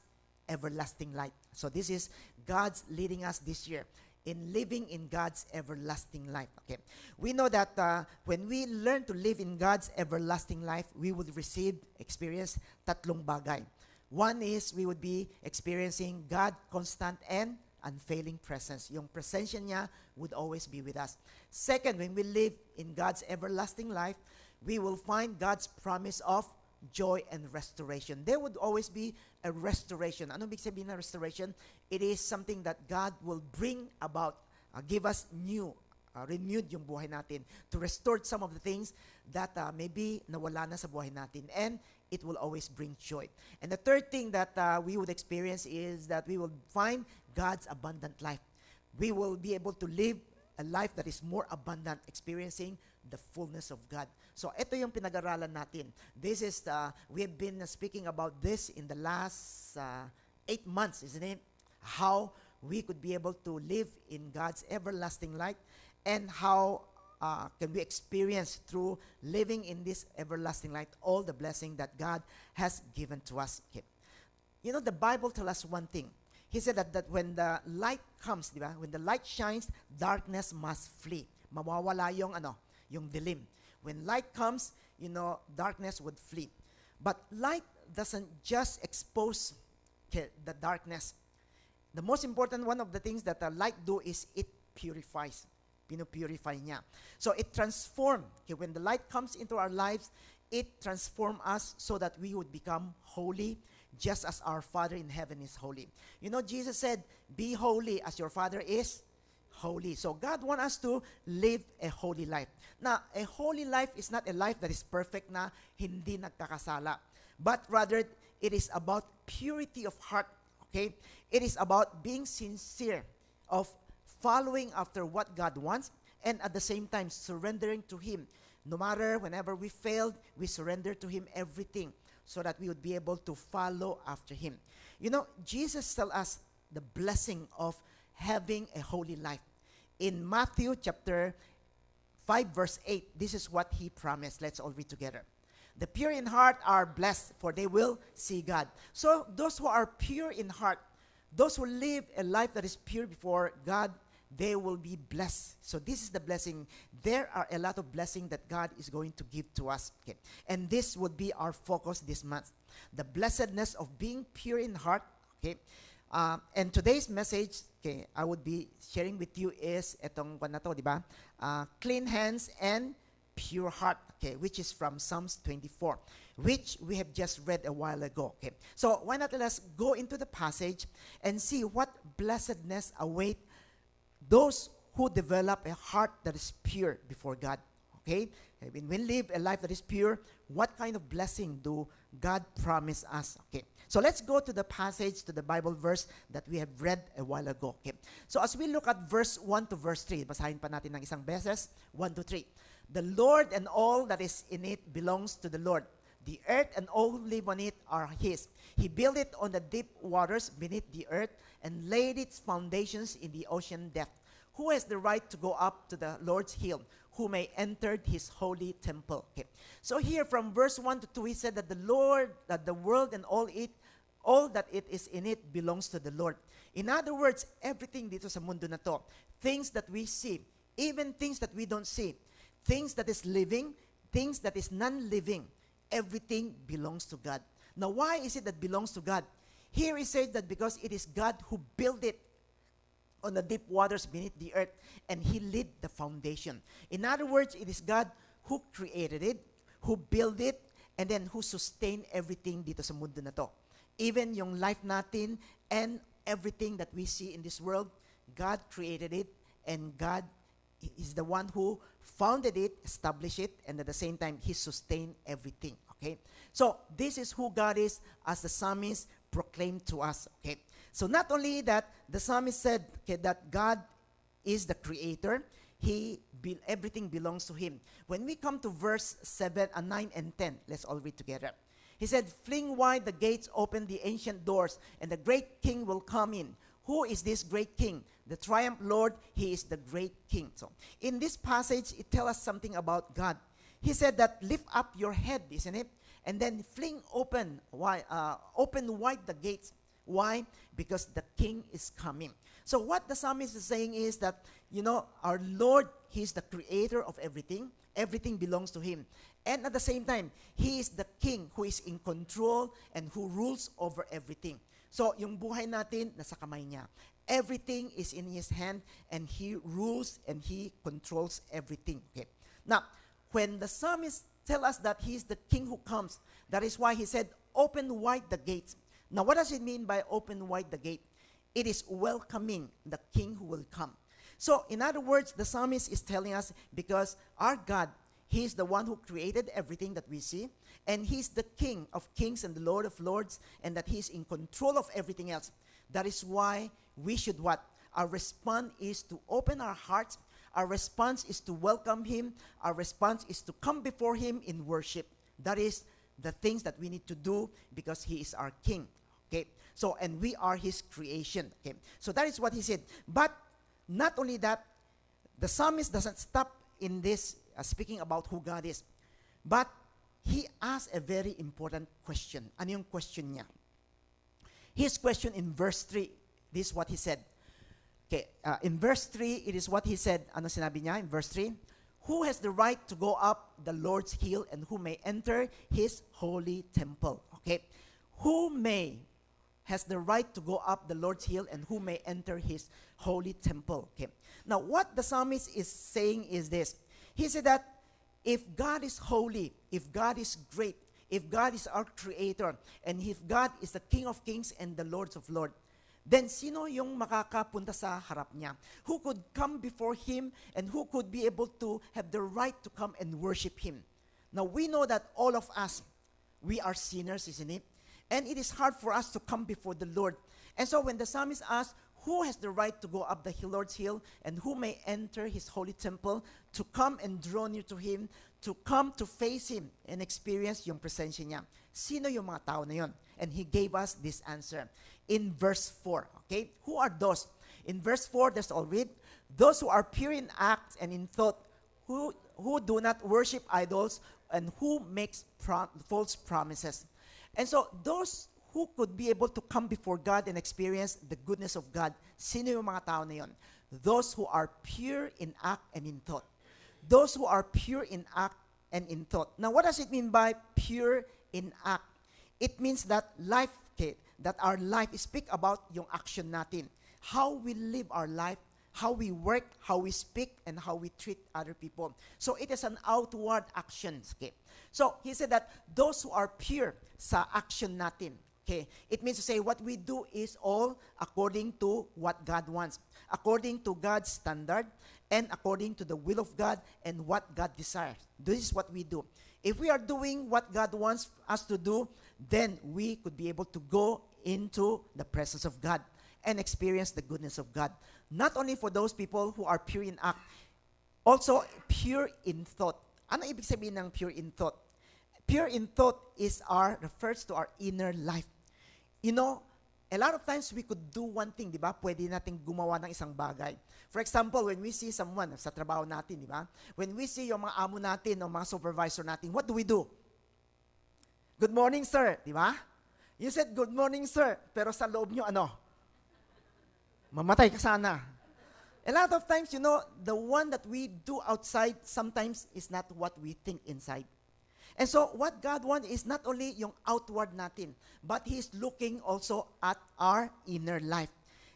everlasting light. So this is God's leading us this year in living in God's everlasting life. Okay, we know that when we learn to live in God's everlasting life, we would experience tatlong bagay. One is we would be experiencing God constant and unfailing presence. Yung presensya niya would always be with us. Second, when we live in God's everlasting life, we will find God's promise of joy and restoration. There would always be a restoration. Ano ibig sabihin na restoration? It is something that God will bring about, give us renewed yung buhay natin, to restore some of the things that maybe nawala na sa buhay natin. And it will always bring joy. And the third thing that we would experience is that we will find God's abundant life. We will be able to live a life that is more abundant, experiencing the fullness of God. So ito yung pinag-aralan natin. This is, we have been speaking about this in the last 8 months, isn't it? How we could be able to live in God's everlasting light, and how can we experience through living in this everlasting light all the blessing that God has given to us. Okay. You know, the Bible tells us one thing. He said that when the light comes, diba? When the light shines, darkness must flee. Mawawala yung dilim. When light comes, darkness would flee. But light doesn't just expose the darkness. The most important one of the things that light do is it purifies. Pinupurify niya. So it transforms. Okay, when the light comes into our lives, it transforms us so that we would become holy, just as our Father in heaven is holy. Jesus said, be holy as your Father is holy. So God wants us to live a holy life. Now, a holy life is not a life that is perfect na hindi nagkakasala. But rather, it is about purity of heart. Okay? It is about being sincere, of following after what God wants, and at the same time surrendering to Him. No matter whenever we failed, we surrender to Him everything so that we would be able to follow after Him. Jesus tells us the blessing of having a holy life. In Matthew chapter 5 verse 8, this is what He promised. Let's all read together. The pure in heart are blessed, for they will see God. So those who are pure in heart, those who live a life that is pure before God, they will be blessed. So this is the blessing. There are a lot of blessing that God is going to give to us. Okay. And this would be our focus this month. The blessedness of being pure in heart. Okay. And today's message, okay, I would be sharing with you is etong na to, di ba? Clean hands and pure heart, okay, which is from Psalms 24, which we have just read a while ago. Okay. So why not let us go into the passage and see what blessedness await those who develop a heart that is pure before God. Okay? When we live a life that is pure, what kind of blessing do God promise us? Okay. So let's go to the passage, to the Bible verse that we have read a while ago. Okay. So as we look at verse 1 to verse 3, basahin pa natin ng isang beses, 1 to 3. The Lord and all that is in it belongs to the Lord. The earth and all who live on it are His. He built it on the deep waters beneath the earth and laid its foundations in the ocean depth. Who has the right to go up to the Lord's hill? Who may enter His holy temple? Okay. So here from verse 1 to 2, He said that the Lord, that the world and all that it is in it belongs to the Lord. In other words, everything dito sa mundo na to, things that we see, even things that we don't see, things that is living, things that is non-living, everything belongs to God. Now, why is it that belongs to God? Here He says that because it is God who built it on the deep waters beneath the earth, and He laid the foundation. In other words, it is God who created it, who built it, and then who sustained everything dito sa mundo na to. Even yung life natin and everything that we see in this world, God created it, and God is the one who founded it, established it, and at the same time, He sustained everything. Okay? So, this is who God is, as the psalmist proclaimed to us. Okay? So, not only that, the psalmist said, okay, that God is the creator, everything belongs to Him. When we come to verse 7 and 9 and 10, let's all read together. He said, fling wide the gates, open the ancient doors, and the great king will come in. Who is this great king? The triumph Lord, he is the great king. So, in this passage, it tells us something about God. He said that lift up your head, isn't it? And then fling open wide the gates. Why? Because the king is coming. So what the psalmist is saying is that, our Lord, he's the creator of everything. Everything belongs to him. And at the same time, he is the king who is in control and who rules over everything. So, yung buhay natin, nasa kamay niya. Everything is in his hand, and he rules and he controls everything. Okay. Now, when the psalmist tells us that he is the king who comes, that is why he said, open wide the gates. Now, what does it mean by open wide the gate? It is welcoming the king who will come. So, in other words, the psalmist is telling us, because our God, he is the one who created everything that we see, and he's the King of kings and the Lord of lords, and that he's in control of everything else. That is why we should what? Our response is to open our hearts. Our response is to welcome him. Our response is to come before him in worship. That is the things that we need to do, because he is our king. Okay? So, and we are his creation. Okay? So that is what he said. But not only that, the psalmist doesn't stop in this speaking about who God is. But he asked a very important question. Ano yung question niya? His question in verse 3, this is what he said. Okay, in verse 3, it is what he said. Ano sinabi niya in verse 3? Who has the right to go up the Lord's hill, and who may enter his holy temple? Okay, has the right to go up the Lord's hill, and who may enter his holy temple? Okay. Now, what the psalmist is saying is this. He said that if God is holy, if God is great, if God is our creator, and if God is the King of kings and the Lords of lords, then sino yung makakapunta sa harap niya? Who could come before him, and who could be able to have the right to come and worship him? Now, we know that all of us, we are sinners, isn't it? And it is hard for us to come before the Lord. And so when the psalmist asks, who has the right to go up the Lord's hill, and who may enter his holy temple, to come and draw near to him, to come to face him and experience yung presensya niya? Sino yung mga tao na yun? And he gave us this answer in verse 4. Okay? Who are those? In verse 4, let's all read. Those who are pure in act and in thought, who do not worship idols, and who makes false promises. And so those who could be able to come before God and experience the goodness of God, sino yung mga tao na yun? Those who are pure in act and in thought. Those who are pure in act and in thought. Now, what does it mean by pure in act? It means that life, okay, that our life speak about yung action natin. How we live our life, how we work, how we speak, and how we treat other people. So it is an outward action. Okay? So he said that those who are pure sa action natin. Okay? It means to say what we do is all according to what God wants, according to God's standard, and according to the will of God and what God desires. This is what we do. If we are doing what God wants us to do, then we could be able to go into the presence of God and experience the goodness of God. Not only for those people who are pure in act, also pure in thought. Ano ibig sabihin ng pure in thought? Pure in thought refers to our inner life. You know, a lot of times we could do one thing, di ba? Pwede nating gumawa ng isang bagay. For example, when we see someone sa trabaho natin, di ba? When we see yung mga amo natin o mga supervisor natin, what do we do? Good morning, sir. Di ba? You said, good morning, sir. Pero sa loob nyo, ano? Mamatay ka sana. A lot of times, you know, the one that we do outside sometimes is not what we think inside. And so, what God wants is not only yung outward natin, but He is looking also at our inner life.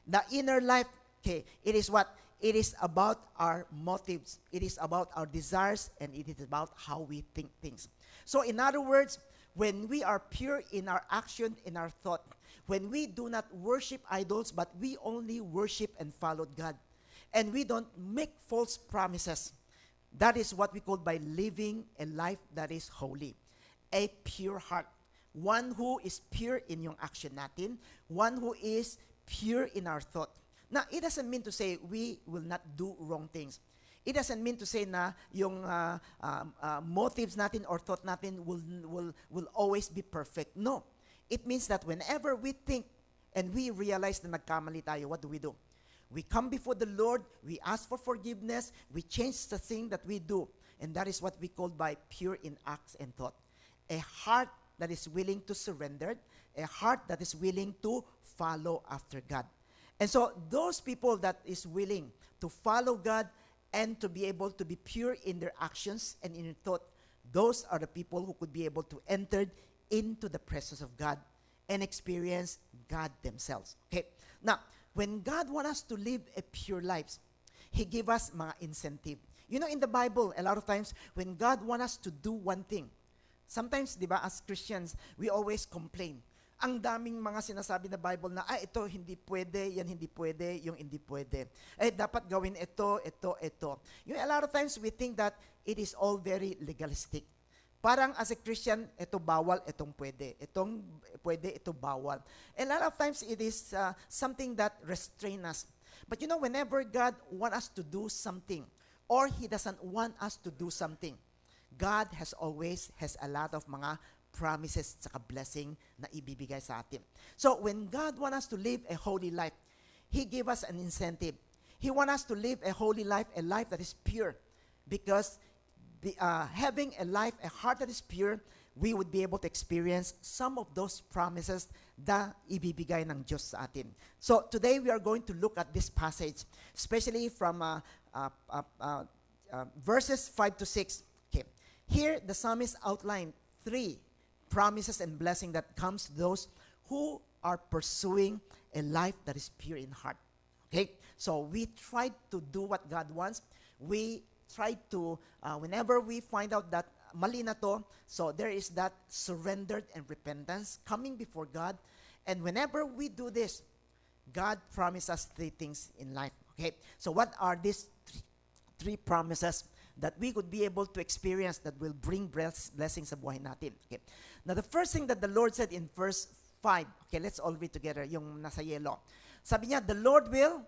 The inner life, okay, it is what? It is about our motives. It is about our desires, and it is about how we think things. So, in other words, when we are pure in our action, in our thought, when we do not worship idols, but we only worship and follow God, and we don't make false promises, that is what we call by living a life that is holy. A pure heart. One who is pure in yung action natin. One who is pure in our thought. Now, it doesn't mean to say we will not do wrong things. It doesn't mean to say na yung motives natin or thought natin will always be perfect. No. It means that whenever we think and we realize na nagkamali tayo, what do? We come before the Lord, we ask for forgiveness, we change the thing that we do. And that is what we call by pure in acts and thought. A heart that is willing to surrender, a heart that is willing to follow after God. And so those people that is willing to follow God and to be able to be pure in their actions and in their thought, those are the people who could be able to enter into the presence of God and experience God themselves. Okay? Now, when God wants us to live a pure life, He give us mga incentive. You know, in the Bible, a lot of times, when God wants us to do one thing, sometimes, di ba, as Christians, we always complain. Ang daming mga sinasabi na Bible na, ito hindi pwede, yan hindi pwede, yung hindi pwede. Dapat gawin ito. You know, a lot of times, we think that it is all very legalistic. Parang as a Christian, ito bawal, itong pwede. Itong pwede, ito bawal. And a lot of times, it is something that restrain us. But you know, whenever God wants us to do something, or He doesn't want us to do something, God always has a lot of mga promises at blessing na ibibigay sa atin. So, when God wants us to live a holy life, He give us an incentive. He wants us to live a holy life, a life that is pure. Because having a heart that is pure, we would be able to experience some of those promises na ibibigay ng Diyos sa atin. So, today we are going to look at this passage, especially from verses 5 to 6. Okay. Here, the psalmist outlined 3 promises and blessing that comes to those who are pursuing a life that is pure in heart. Okay? So, we try to do what God wants. We try to, whenever we find out that mali na to, so there is that surrendered and repentance coming before God. And whenever we do this, God promises us 3 things in life. Okay? So, what are these 3 promises that we could be able to experience that will bring blessings sa buhay natin? Okay. Now, the first thing that the Lord said in verse 5, okay, let's all read together, yung nasa yellow. Sabi niya, the Lord will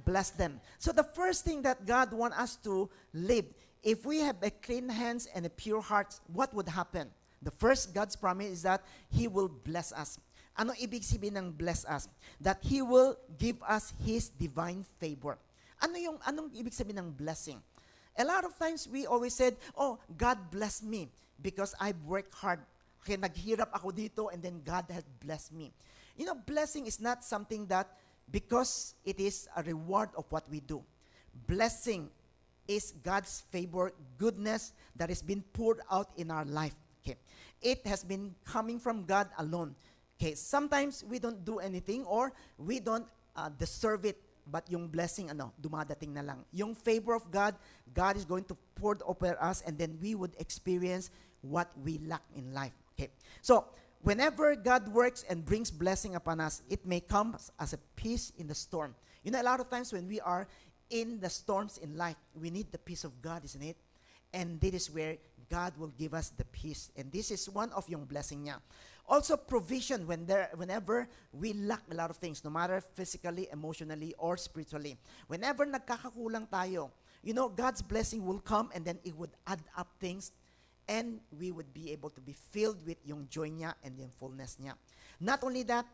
bless them. So, the first thing that God wants us to live, if we have a clean hands and a pure heart, what would happen? The first God's promise is that He will bless us. Ano ibig sabihin ng bless us? That He will give us His divine favor. Anong ibig sabihin ng blessing? A lot of times we always said, oh, God bless me because I've worked hard. Okay, naghirap ako dito and then God has blessed me. You know, blessing is not something that because it is a reward of what we do. Blessing is God's favor, goodness that has been poured out in our life. Okay, it has been coming from God alone. Okay, sometimes we don't do anything or we don't deserve it. But yung blessing, dumadating na lang. Yung favor of God, God is going to pour it over us and then we would experience what we lack in life. Okay. So, whenever God works and brings blessing upon us, it may come as a peace in the storm. You know, a lot of times when we are in the storms in life, we need the peace of God, isn't it? And this is where God will give us the peace. And this is one of yung blessing niya. Also, provision whenever we lack a lot of things, no matter physically, emotionally, or spiritually. Whenever nagkakakulang tayo, you know, God's blessing will come and then it would add up things and we would be able to be filled with yung joy niya and yung fullness niya. Not only that,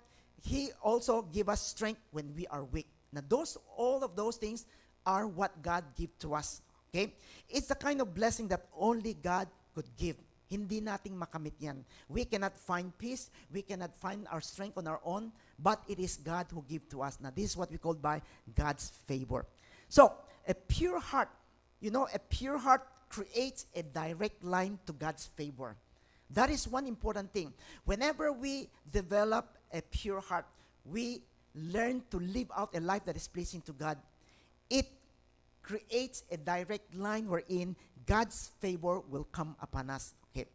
He also give us strength when we are weak. Now, all of those things are what God give to us. Okay? It's the kind of blessing that only God could give. Hindi nating makamit yan. We cannot find peace. We cannot find our strength on our own. But it is God who give to us. Now, this is what we call by God's favor. So, a pure heart, you know, a pure heart creates a direct line to God's favor. That is one important thing. Whenever we develop a pure heart, we learn to live out a life that is pleasing to God. It creates a direct line wherein God's favor will come upon us. Okay.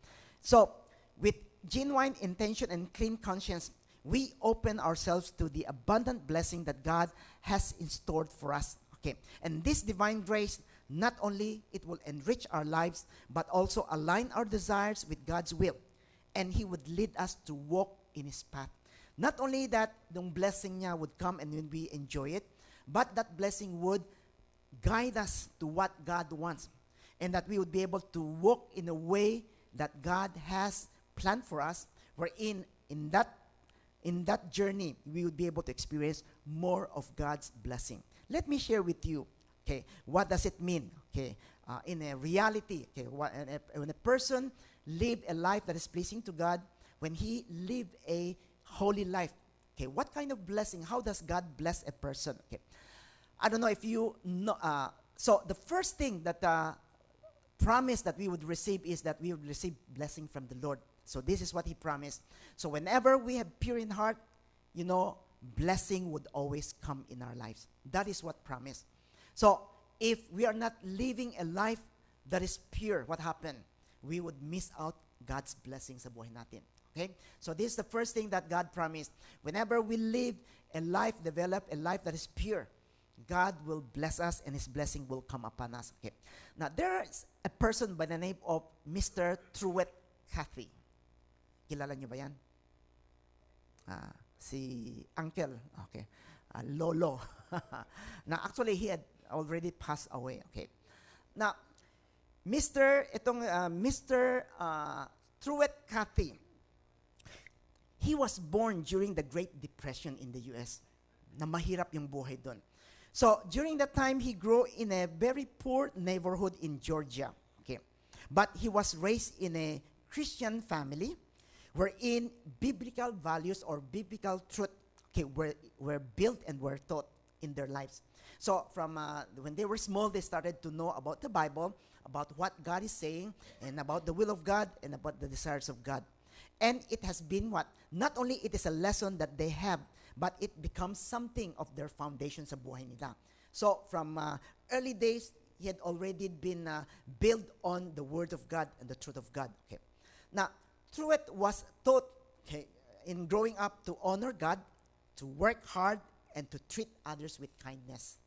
So, with genuine intention and clean conscience, we open ourselves to the abundant blessing that God has in store for us. Okay. And this divine grace, not only it will enrich our lives, but also align our desires with God's will. And He would lead us to walk in His path. Not only that, the blessing niya would come and when we enjoy it, but that blessing would guide us to what God wants, and that we would be able to walk in a way that God has planned for us, wherein in that journey we would be able to experience more of God's blessing. Let me share with you, okay, what does it mean, okay, in a reality, okay, when a person live a life that is pleasing to God, when he live a holy life, okay, what kind of blessing, how does God bless a person? Okay, I don't know if you know, so the first thing that promise that we would receive is that we would receive blessing from the Lord. So this is what he promised. So whenever we have pure in heart, you know, blessing would always come in our lives. That is what promised. So if we are not living a life that is pure, what happened? We would miss out God's blessings sa buhay natin. Okay? So this is the first thing that God promised. Whenever we live a life, develop a life that is pure, God will bless us and His blessing will come upon us. Okay. Now, there is a person by the name of Mr. Truett Cathy. Kilala niyo ba yan? Si Uncle. Okay. Lolo. Now, actually, he had already passed away. Okay. Now, Mr. Truett Cathy, he was born during the Great Depression in the U.S. na mahirap yung buhay doon. So, during that time, he grew in a very poor neighborhood in Georgia. Okay. But he was raised in a Christian family wherein biblical values or biblical truth, okay, were built and were taught in their lives. So, from when they were small, they started to know about the Bible, about what God is saying, and about the will of God, and about the desires of God. And it has been what? Not only it is a lesson that they have, but it becomes something of their foundation sa buhay nila. So, from early days, he had already been built on the Word of God and the truth of God. Okay. Now, Truett was taught, okay, in growing up to honor God, to work hard, and to treat others with kindness.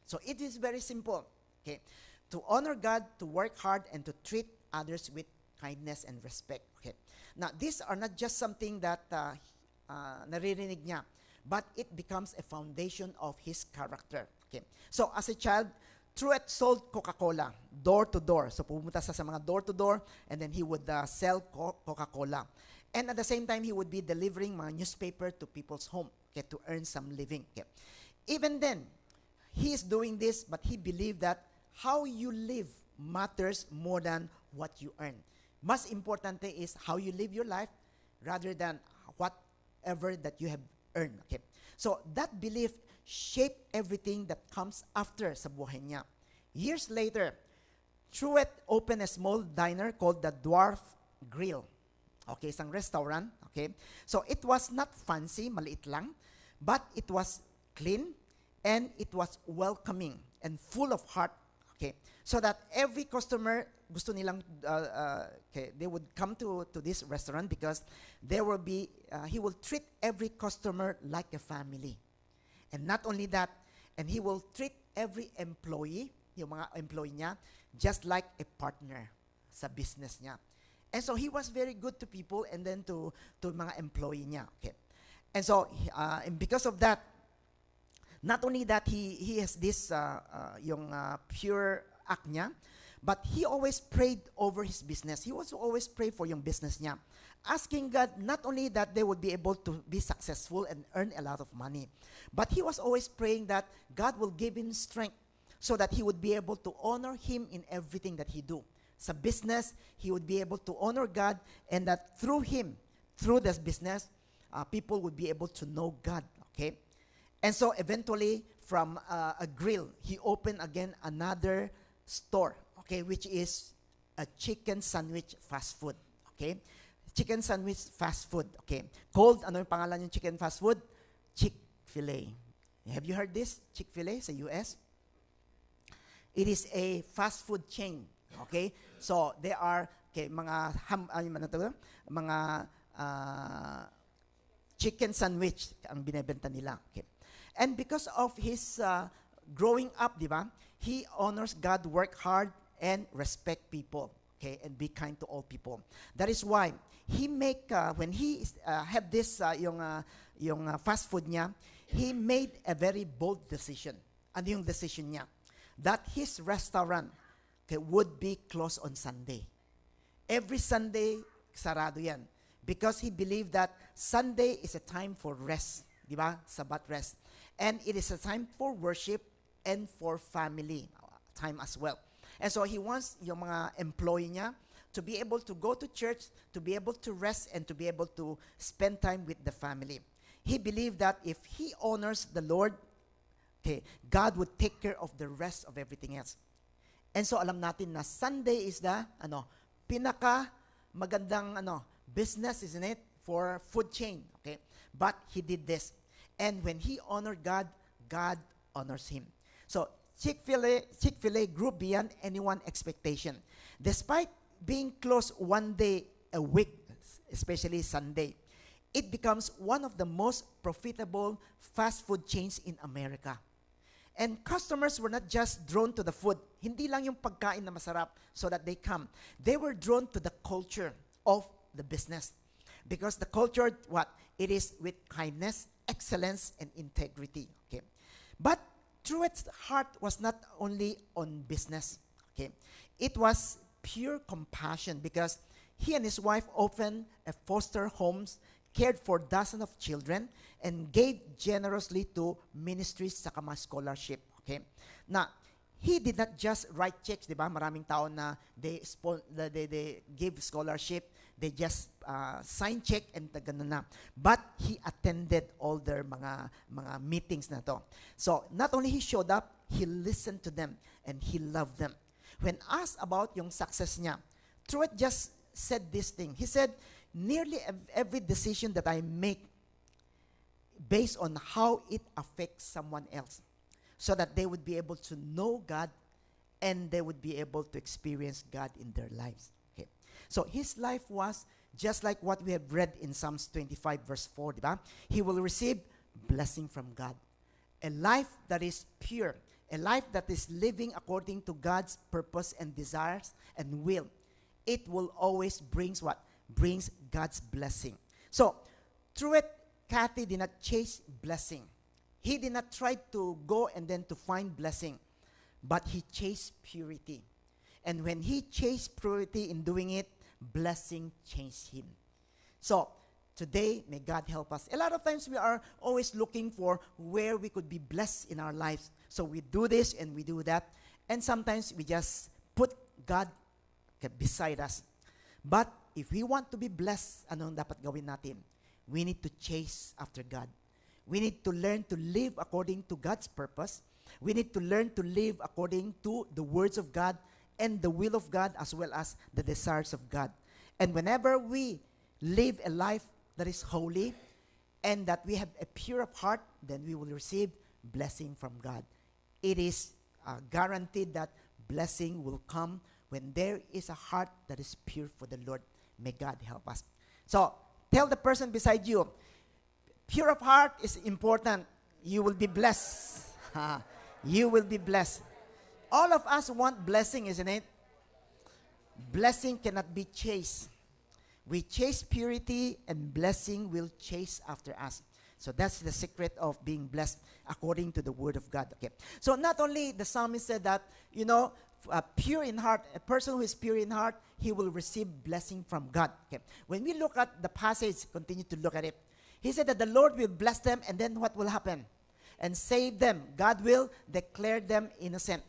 So, it is very simple. Okay. To honor God, to work hard, and to treat others with kindness and respect. Okay. Now, these are not just something that naririnig niya, but it becomes a foundation of his character. Okay. So, as a child, Truett sold Coca-Cola door to door. So, pumunta sa mga door to door, and then he would sell Coca-Cola. And at the same time, he would be delivering mga newspaper to people's home, okay, to earn some living. Okay. Even then, he is doing this, but he believed that how you live matters more than what you earn. Mas importante is how you live your life rather than whatever that you have earned. Okay. So that belief shaped everything that comes after sa buhay niya. Years later, Truett opened a small diner called the Dwarf Grill. Okay, isang restaurant. Okay. So it was not fancy, maliit lang, but it was clean and it was welcoming and full of heart. Okay, so that every customer gusto nilang okay, they would come to this restaurant because there will be he will treat every customer like a family. And not only that, and he will treat every employee, yung mga employee niya, just like a partner sa business niya. And so he was very good to people and then to mga employee niya. Okay. And so and because of that, not only that he has this yung pure act niya, but he always prayed over his business. He was always pray for yung business niya, asking God not only that they would be able to be successful and earn a lot of money, but he was always praying that God will give him strength so that he would be able to honor him in everything that he do. Sa business, he would be able to honor God, and that through him, through this business, people would be able to know God. Okay. And so eventually, from a grill, he opened again another store, okay, which is a chicken sandwich fast food, okay? Chicken sandwich fast food, okay? Called, ano yung pangalan yung chicken fast food? Chick-fil-A. Have you heard this? Chick-fil-A sa US? It is a fast food chain, okay? So, there are, okay, mga chicken sandwich ang binebenta nila, okay? And because of his growing up, di ba, he honors God, work hard, and respect people, okay, and be kind to all people. That is why he make when he have this yung fast food niya, he made a very bold decision. Ano yung decision niya? that his restaurant would be closed on Sunday. Every Sunday, sarado yan. Because he believed that Sunday is a time for rest. Di ba? Sabbath rest. And it is a time for worship and for family time as well. And so he wants yung mga employee niya to be able to go to church, to be able to rest, and to be able to spend time with the family. He believed that if he honors the Lord, God would take care of the rest of everything else. And so alam natin na Sunday is the pinaka magandang business, isn't it, for food chain. Okay, but he did this, and when he honored God, God honors him. So Chick-fil-A grew beyond anyone's expectation. Despite being closed one day a week, especially Sunday, it becomes one of the most profitable fast food chains in America. And customers were not just drawn to the food. Hindi lang yung pagkain na masarap so that they come. They were drawn to the culture of the business. Because the culture, it is with kindness, excellence, and integrity. Okay. But Truett's heart was not only on business. Okay. It was pure compassion because he and his wife often foster homes, cared for dozens of children, and gave generously to ministries sa mga scholarship. Okay? Na, he did not just write checks, di ba? Maraming tao na they give scholarship, they just sign check and ganun na. But he attended all their mga meetings na to. So, not only he showed up, he listened to them and he loved them. When asked about yung success niya, Truett just said this thing. He said, nearly every decision that I make based on how it affects someone else so that they would be able to know God and they would be able to experience God in their lives. Okay. So his life was just like what we have read in Psalms 25 verse 4. Diba? He will receive blessing from God. A life that is pure. A life that is living according to God's purpose and desires and will. It will always brings what? Brings God's blessing. So, Truett Cathy did not chase blessing. He did not try to go and then to find blessing. But he chased purity. And when he chased purity in doing it, blessing changed him. So, today, may God help us. A lot of times we are always looking for where we could be blessed in our lives. So we do this and we do that. And sometimes we just put God beside us. But if we want to be blessed, anong dapat gawin natin? We need to chase after God. We need to learn to live according to God's purpose. We need to learn to live according to the words of God and the will of God as well as the desires of God. And whenever we live a life that is holy and that we have a pure of heart, then we will receive blessing from God. It is guaranteed that blessing will come when there is a heart that is pure for the Lord. May God help us. So, tell the person beside you, pure of heart is important. You will be blessed. You will be blessed. All of us want blessing, isn't it? Blessing cannot be chased. We chase purity and blessing will chase after us. So that's the secret of being blessed according to the word of God. Okay. So not only the psalmist said that, pure in heart, a person who is pure in heart, he will receive blessing from God. Okay. When we look at the passage, continue to look at it. He said that the Lord will bless them and then what will happen? And save them. God will declare them innocent.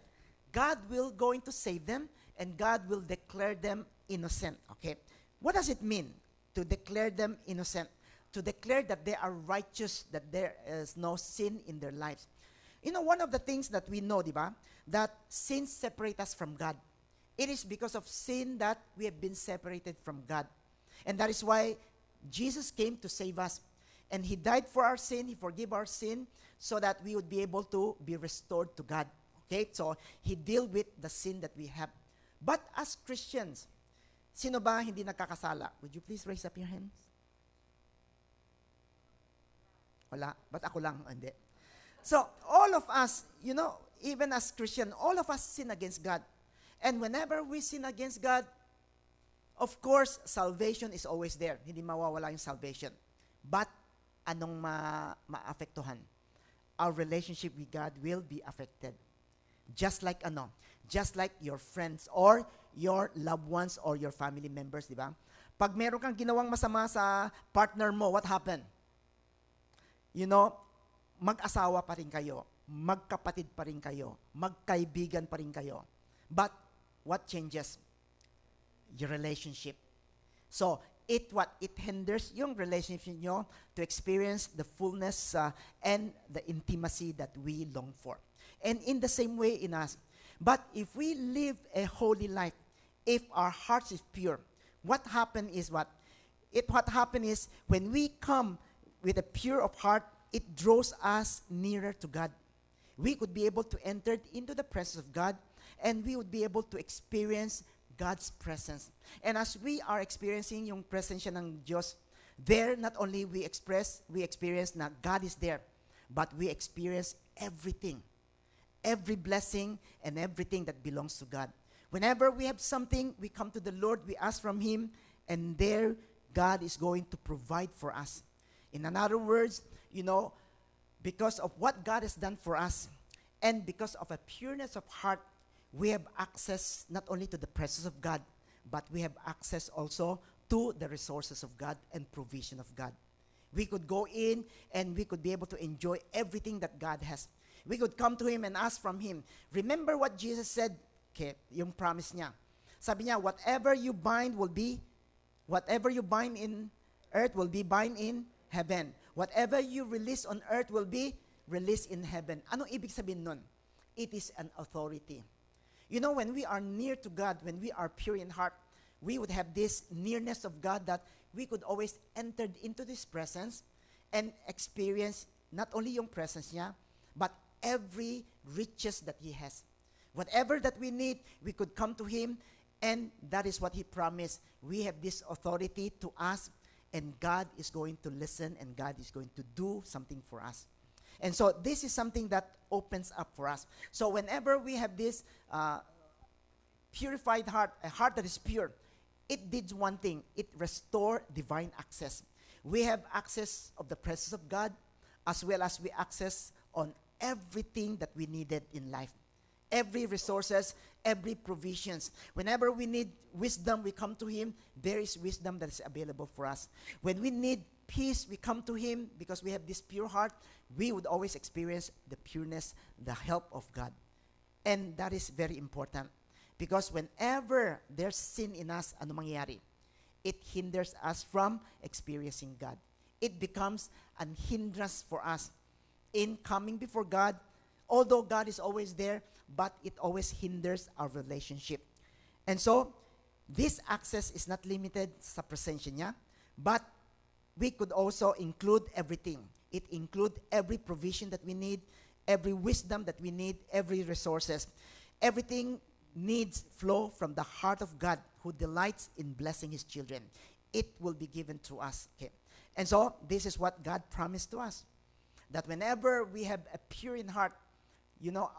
God will going to save them and God will declare them innocent. Okay. What does it mean to declare them innocent? To declare that they are righteous, that there is no sin in their lives. One of the things that we know, diba, that sin separates us from God. It is because of sin that we have been separated from God. And that is why Jesus came to save us. And He died for our sin, He forgave our sin, so that we would be able to be restored to God. Okay? So, He dealt with the sin that we have. But as Christians, sino ba hindi nagkakasala? Would you please raise up your hands? Wala. Ba't ako lang? Hindi. So, all of us, even as Christian, all of us sin against God. And whenever we sin against God, of course, salvation is always there. Hindi mawawala yung salvation. But, anong maapektuhan? Our relationship with God will be affected. Just like ano? Just like your friends or your loved ones or your family members, di ba? Pag meron kang ginawang masama sa partner mo, what happened? You know, mag-asawa pa rin kayo, magkapatid pa rin kayo, magkaibigan pa rin kayo. But what changes? Your relationship. So, it hinders yung relationship nyo to experience the fullness and the intimacy that we long for. And in the same way in us. But if we live a holy life, if our hearts is pure, what happen is what happen is when we come with a pure of heart, it draws us nearer to God. We could be able to enter into the presence of God, and we would be able to experience God's presence. And as we are experiencing yung presensya ng Diyos, there not only we experience na God is there, but we experience everything. Every blessing and everything that belongs to God. Whenever we have something, we come to the Lord, we ask from Him, and there God is going to provide for us. In other words, you know, because of what God has done for us, and because of a pureness of heart, we have access not only to the presence of God, but we have access also to the resources of God and provision of God. We could go in and we could be able to enjoy everything that God has. We could come to Him and ask from Him. Remember what Jesus said, okay, yung promise niya. Sabi niya, whatever you bind in earth will be bind in heaven. Whatever you release on earth will be released in heaven. Anong ibig sabihin nun? It is an authority. You know, when we are near to God, when we are pure in heart, we would have this nearness of God that we could always enter into His presence and experience not only yung presence niya, but every riches that He has. Whatever that we need, we could come to Him, and that is what He promised. We have this authority to ask, and God is going to listen, and God is going to do something for us. And so this is something that opens up for us. So whenever we have this purified heart, a heart that is pure, it did one thing. It restored divine access. We have access of the presence of God, as well as we access on everything that we needed in life. Every resources, every provisions. Whenever we need wisdom, we come to Him. There is wisdom that is available for us. When we need peace, we come to Him because we have this pure heart. We would always experience the pureness, the help of God. And that is very important. Because whenever there's sin in us, ano mangyayari? It hinders us from experiencing God. It becomes an hindrance for us in coming before God. Although God is always there, but it always hinders our relationship. And so, this access is not limited sa presensya niya, but we could also include everything. It includes every provision that we need, every wisdom that we need, every resources. Everything needs flow from the heart of God who delights in blessing His children. It will be given to us. Okay. And so, this is what God promised to us. That whenever we have a pure in heart, you know,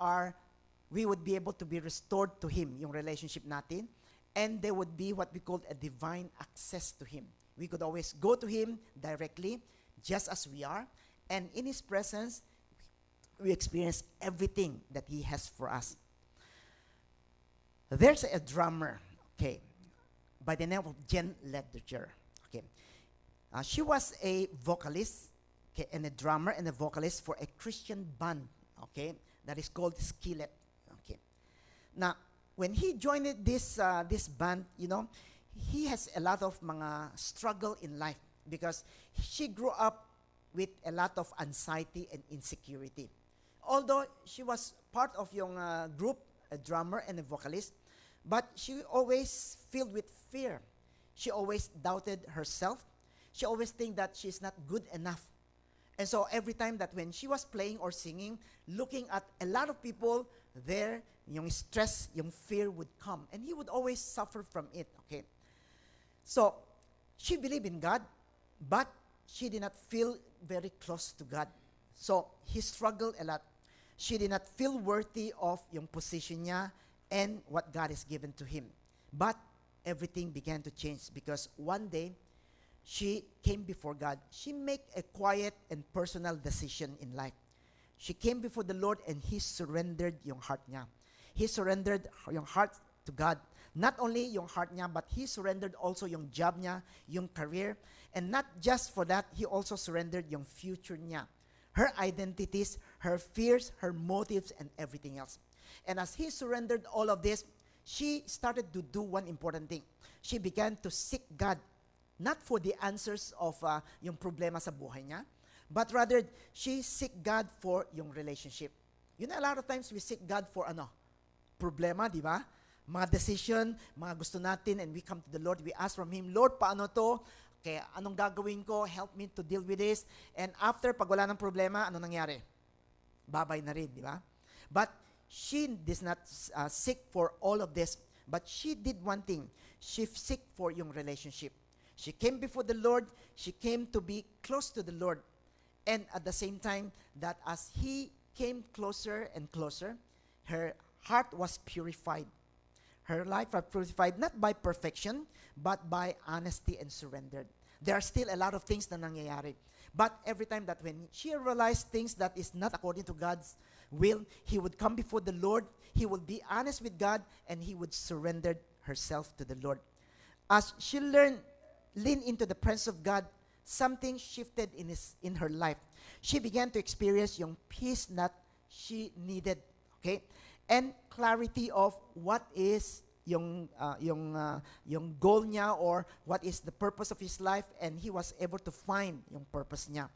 we would be able to be restored to Him, yung relationship natin, and there would be what we call a divine access to Him. We could always go to Him directly, just as we are, and in His presence, we experience everything that He has for us. There's a drummer, okay, by the name of Jen Lederger. Okay, she was a vocalist, okay, and a drummer and a vocalist for a Christian band, okay, that is called Skillet. Okay, now when he joined this band, you know, he has a lot of mga struggle in life because she grew up with a lot of anxiety and insecurity. Although she was part of yung group, a drummer and a vocalist, but she always filled with fear. She always doubted herself. She always think that she's not good enough. And so every time that when she was playing or singing, looking at a lot of people there, yung stress, yung fear would come. And he would always suffer from it, okay? So, she believed in God, but she did not feel very close to God. So, he struggled a lot. She did not feel worthy of yung position niya and what God has given to him. But everything began to change because one day, she came before God. She made a quiet and personal decision in life. She came before the Lord and He surrendered yung heart niya. he surrendered yung heart to God. Not only yung heart niya, but he surrendered also yung job niya, yung career. And not just for that, he also surrendered yung future niya. Her identities, her fears, her motives, and everything else. And as he surrendered all of this, she started to do one important thing. She began to seek God, not for the answers of yung problema sa buhay niya, but rather, she seek God for yung relationship. You know, a lot of times we seek God for problema, di ba? Mga decision, mga gusto natin, and we come to the Lord, we ask from Him, Lord, paano to? Kaya anong gagawin ko? Help me to deal with this. And after, pag wala ng problema, ano nangyari? Babay na rin, di ba? But she did not seek for all of this, but she did one thing. She seek for yung relationship. She came before the Lord. She came to be close to the Lord. And at the same time, that as he came closer and closer, her heart was purified. Her life was purified not by perfection, but by honesty and surrender. There are still a lot of things na nangyayari. But every time that when she realized things that is not according to God's will, he would come before the Lord, he would be honest with God, and he would surrender herself to the Lord. As she learned, lean into the presence of God, something shifted in her life. She began to experience yung peace that she needed, okay? And clarity of what is yung goal niya, or what is the purpose of his life, and he was able to find yung purpose niya.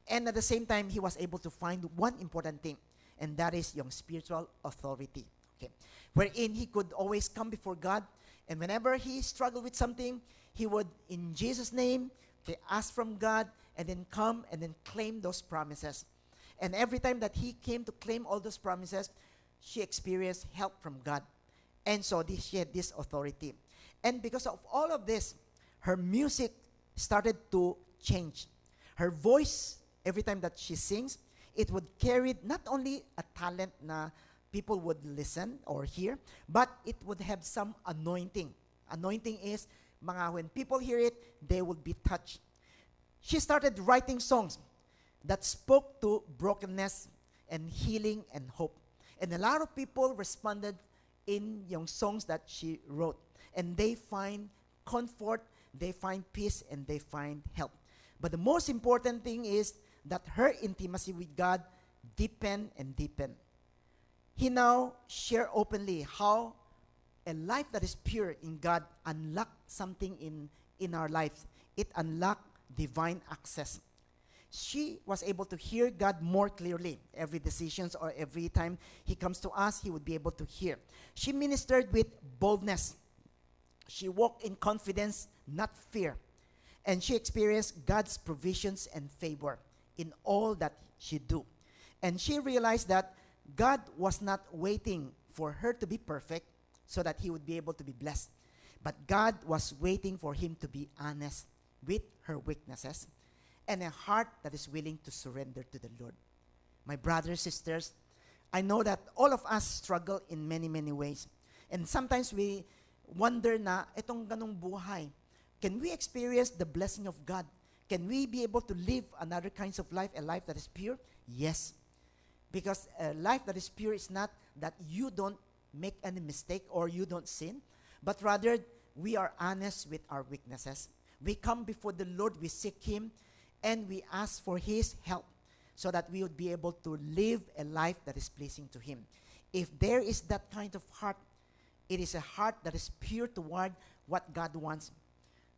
And at the same time, he was able to find one important thing, and that is yung spiritual authority, okay? Wherein he could always come before God, and whenever he struggled with something, he would, in Jesus' name, okay, ask from God, and then come and then claim those promises. And every time that he came to claim all those promises, she experienced help from God. And so she had this authority. And because of all of this, her music started to change. Her voice, every time that she sings, it would carry not only a talent na people would listen or hear, but it would have some anointing. Anointing is, when people hear it, they will be touched. She started writing songs that spoke to brokenness and healing and hope. And a lot of people responded in yung songs that she wrote. And they find comfort, they find peace, and they find help. But the most important thing is that her intimacy with God deepened and deepened. He now shared openly how a life that is pure in God unlocked something in our lives. It unlocked divine access. She was able to hear God more clearly. Every decisions or every time he comes to us, he would be able to hear. She ministered with boldness. She walked in confidence, not fear. And she experienced God's provisions and favor in all that she do. And she realized that God was not waiting for her to be perfect so that he would be able to be blessed. But God was waiting for him to be honest with her weaknesses and a heart that is willing to surrender to the Lord. My brothers, sisters, I know that all of us struggle in many, many ways. And sometimes we wonder na, itong ganong buhay, can we experience the blessing of God? Can we be able to live another kinds of life, a life that is pure? Yes. Because a life that is pure is not that you don't make any mistake or you don't sin, but rather we are honest with our weaknesses. We come before the Lord, we seek Him, and we ask for His help so that we would be able to live a life that is pleasing to Him. If there is that kind of heart, it is a heart that is pure toward what God wants,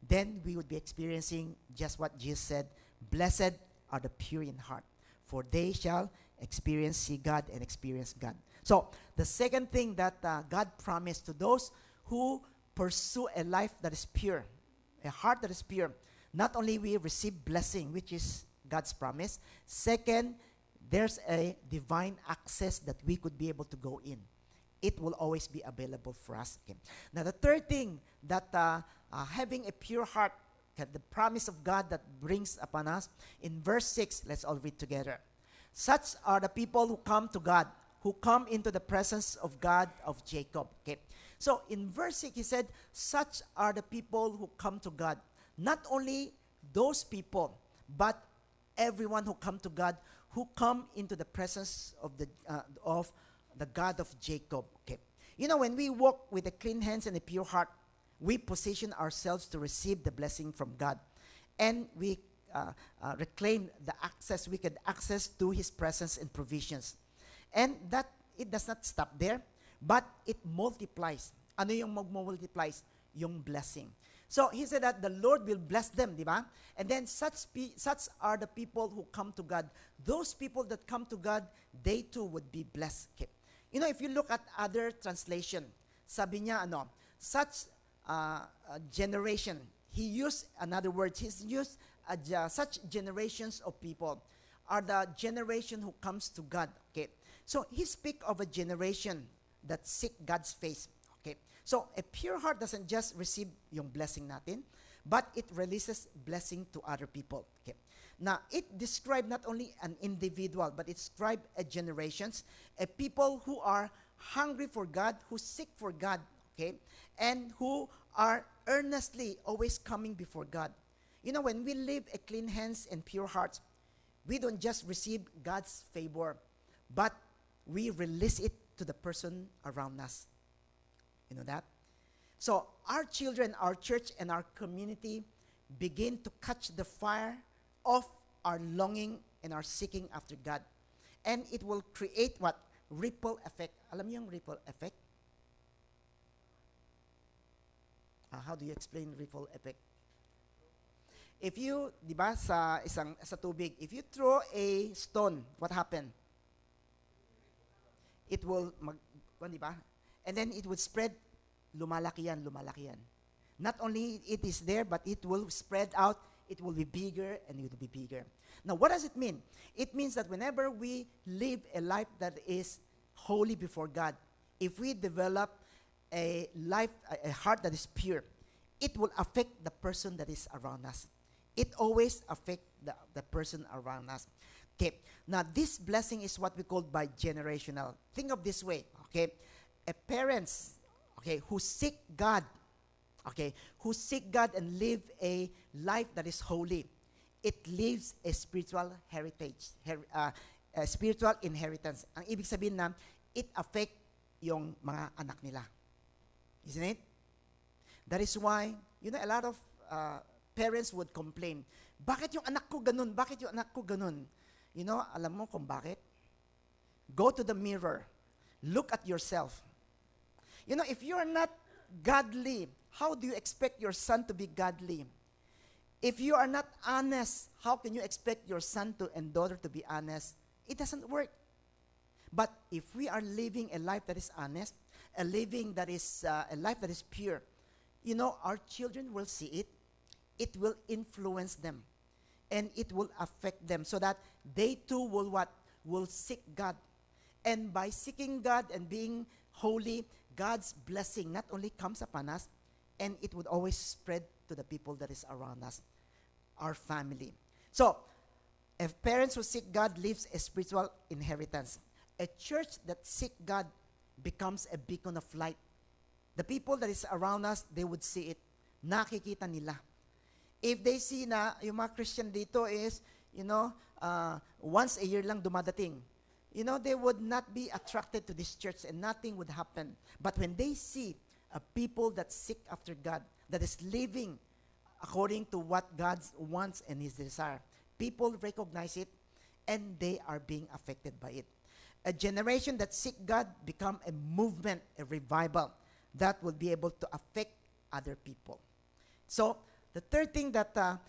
then we would be experiencing just what Jesus said, blessed are the pure in heart, for they shall see God and experience God. So, the second thing that God promised to those who pursue a life that is pure, a heart that is pure, not only we receive blessing, which is God's promise, second, there's a divine access that we could be able to go in. It will always be available for us. Okay. Now, the third thing that having a pure heart, the promise of God that brings upon us, in verse 6, let's all read together. Such are the people who come to God, who come into the presence of God of Jacob. Okay. So, in verse 6, he said, such are the people who come to God. Not only those people, but everyone who come to God, who come into the presence of the God of Jacob. Okay. You know, when we walk with a clean hands and a pure heart, we position ourselves to receive the blessing from God. And we reclaim the access, we can access to His presence and provisions. And that, it does not stop there, but it multiplies. Ano yung multiplies? Yung blessing. So, He said that the Lord will bless them, di ba? And then, such are the people who come to God. Those people that come to God, they too would be blessed. Okay. You know, if you look at other translation, sabi niya, such generation, He used another word, He's used such generations of people are the generation who comes to God. Okay. So, He speak of a generation that seek God's face. Okay. So, a pure heart doesn't just receive yung blessing natin, but it releases blessing to other people. Okay. Now, it describes not only an individual, but it describes a generations, a people who are hungry for God, who seek for God, okay, and who are earnestly always coming before God. You know, when we live a clean hands and pure hearts, we don't just receive God's favor, but we release it to the person around us. You know that? So our children, our church, and our community begin to catch the fire of our longing and our seeking after God. And it will create what? Ripple effect. Alam niyo yung ripple effect? How do you explain ripple effect? If you, di ba, sa tubig, if you throw a stone, what happened? It will, di ba? And then it would spread, lumalaki yan. Not only it is there, but it will spread out, it will be bigger, and it will be bigger. Now, what does it mean? It means that whenever we live a life that is holy before God, if we develop a heart that is pure, it will affect the person that is around us. It always affects the person around us. Okay. Now, this blessing is what we call by generational. Think of this way. Okay. A parents, okay, who seek God, okay, who seek God and live a life that is holy, it leaves a spiritual heritage, a spiritual inheritance. Ang ibig sabihin na, it affect yung mga anak nila. Isn't it? That is why, you know, a lot of parents would complain, bakit yung anak ko ganun? Bakit yung anak ko ganun? You know, alam mo kung bakit? Go to the mirror. Look at yourself. You know, if you are not godly, how do you expect your son to be godly? If you are not honest, how can you expect your son and daughter to be honest? It doesn't work. But if we are living a life that is honest, a life that is pure, you know, our children will see it. It will influence them. And it will affect them so that they too will what? Will seek God. And by seeking God and being holy, God's blessing not only comes upon us, and it would always spread to the people that is around us, our family. So, if parents who seek God leaves a spiritual inheritance, a church that seek God becomes a beacon of light. The people that is around us, they would see it. Nakikita nila. If they see na yung mga Christian dito is, you know, once a year lang dumadating, you know, they would not be attracted to this church and nothing would happen. But when they see a people that seek after God, that is living according to what God wants and His desire, people recognize it and they are being affected by it. A generation that seek God become a movement, a revival that will be able to affect other people. So, the third thing that a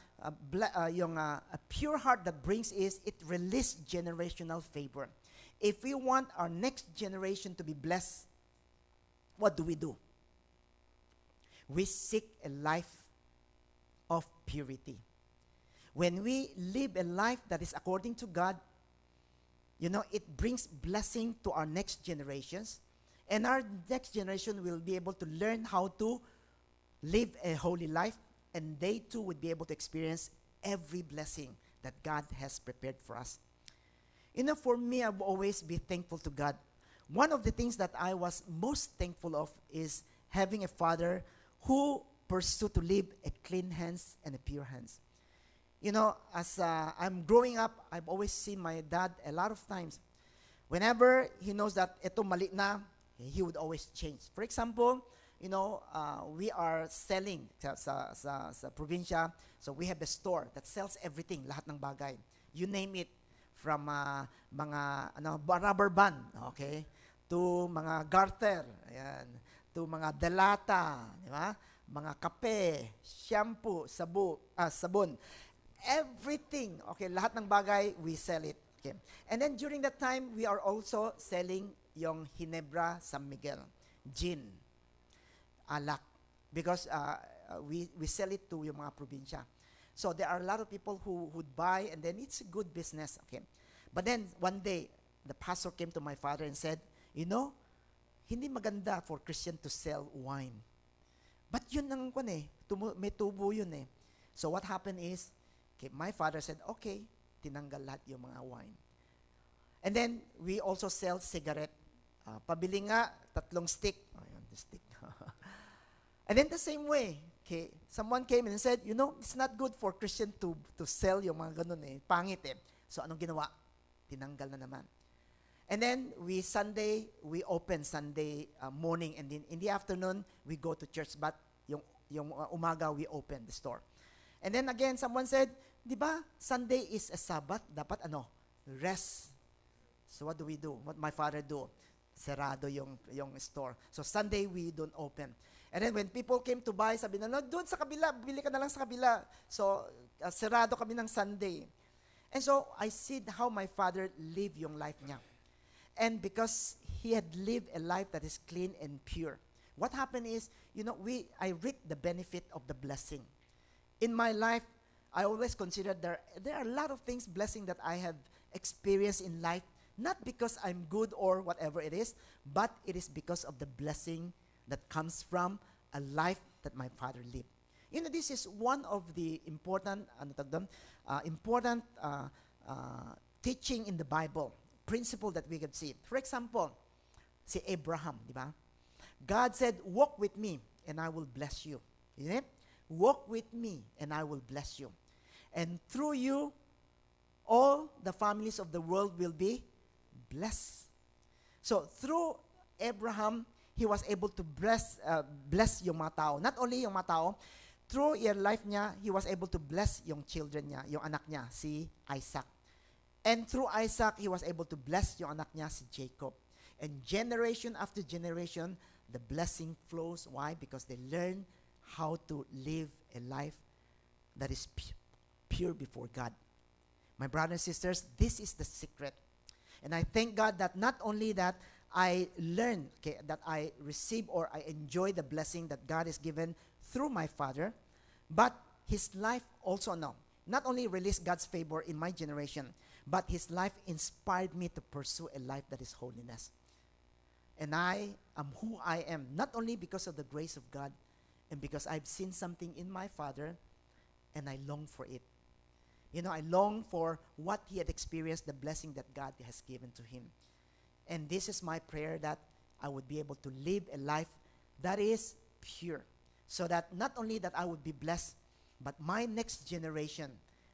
pure heart that brings is it releases generational favor. If we want our next generation to be blessed, what do? We seek a life of purity. When we live a life that is according to God, you know, it brings blessing to our next generations. And our next generation will be able to learn how to live a holy life. And they too would be able to experience every blessing that God has prepared for us. You know, for me, I will always be thankful to God. One of the things that I was most thankful of is having a father who pursued to live a clean hands and a pure hands. You know, as I'm growing up, I've always seen my dad a lot of times. Whenever he knows that ito mali na, Okay, he would always change. For example, we are selling sa probinsya, so we have a store that sells everything, lahat ng bagay. You name it, from mga rubber band, okay, to mga garter, ayan, to mga delata, di ba? Mga kape, shampoo, sabon, everything, okay, lahat ng bagay, we sell it. Okay. And then during that time, we are also selling yung Ginebra San Miguel, gin, alak, because we sell it to yung mga probinsya. So there are a lot of people who would buy, and then it's a good business. Okay. But then one day, the pastor came to my father and said, hindi maganda for Christian to sell wine. But yun ang may tubo yun eh. So what happened is, okay, my father said, okay, tinanggal lahat yung mga wine. And then we also sell cigarette. Pabili nga, 3 stick. Ayun, the stick. And then the same way, okay, someone came in and said, it's not good for Christian to sell yung mga ganun eh. Pangit eh. So anong ginawa? Tinanggal na naman. And then Sunday, we open Sunday morning, and then in the afternoon, we go to church. But yung umaga, we open the store. And then again, someone said, di ba, Sunday is a Sabbath, dapat rest. So what do we do? What my father do? Serado yung store. So Sunday, we don't open. And then when people came to buy, sabi na, doon sa kabila, bili ka na lang sa kabila. So, serado kami ng Sunday. And so, I see how my father lived yung life niya. And because he had lived a life that is clean and pure, what happened is, I reaped the benefit of the blessing. In my life, I always consider there are a lot of things, blessing that I have experienced in life, not because I'm good or whatever it is, but it is because of the blessing that comes from a life that my father lived. This is one of the important teaching in the Bible, principle that we can see. For example, si Abraham, di ba? God said, walk with me and I will bless you. Isn't it? Walk with me and I will bless you. And through you, all the families of the world will be blessed. So through Abraham, he was able to bless yung mga tao. Not only yung mga tao, through your life niya, he was able to bless yung children niya, yung anak niya, si Isaac. And through Isaac, he was able to bless yung anak niya, si Jacob. And generation after generation, the blessing flows. Why? Because they learn how to live a life that is pure before God. My brothers and sisters, this is the secret. And I thank God that not only that I learn, that I receive or I enjoy the blessing that God has given through my father, but his life also not only released God's favor in my generation, but his life inspired me to pursue a life that is holiness. And I am who I am, not only because of the grace of God, and because I've seen something in my father, and I long for it. I long for what he had experienced, the blessing that God has given to him. And this is my prayer, that I would be able to live a life that is pure, so that not only that I would be blessed, but my next generation,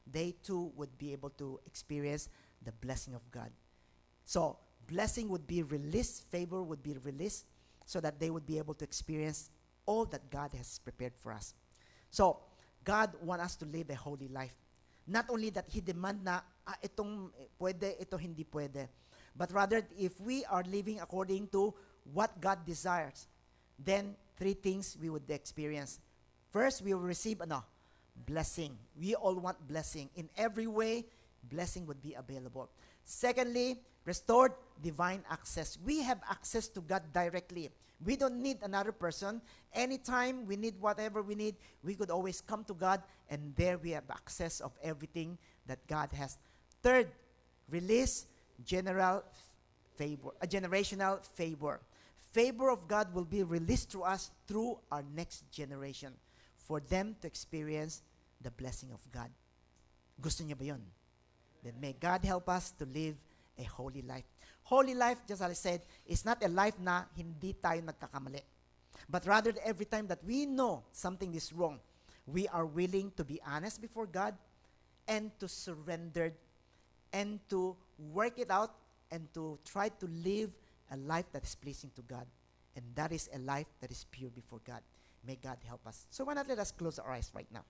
they too would be able to experience the blessing of God. So blessing would be released, favor would be released, so that they would be able to experience all that God has prepared for us. So God wants us to live a holy life. Not only that He demand na, itong pwede, ito hindi pwede. But rather, if we are living according to what God desires, then 3 things we would experience. First, we will receive blessing. We all want blessing. In every way, blessing would be available. Secondly, restored divine access. We have access to God directly. We don't need another person. Anytime we need whatever we need, we could always come to God, and there we have access of everything that God has. Third, release generational favor. Favor of God will be released to us through our next generation for them to experience the blessing of God. Gusto niyo ba yun? Then may God help us to live a holy life. Holy life, just as I said, is not a life na hindi tayo nagkakamali. But rather, every time that we know something is wrong, we are willing to be honest before God and to surrender and to work it out and to try to live a life that is pleasing to God. And that is a life that is pure before God. May God help us. So why not let us close our eyes right now.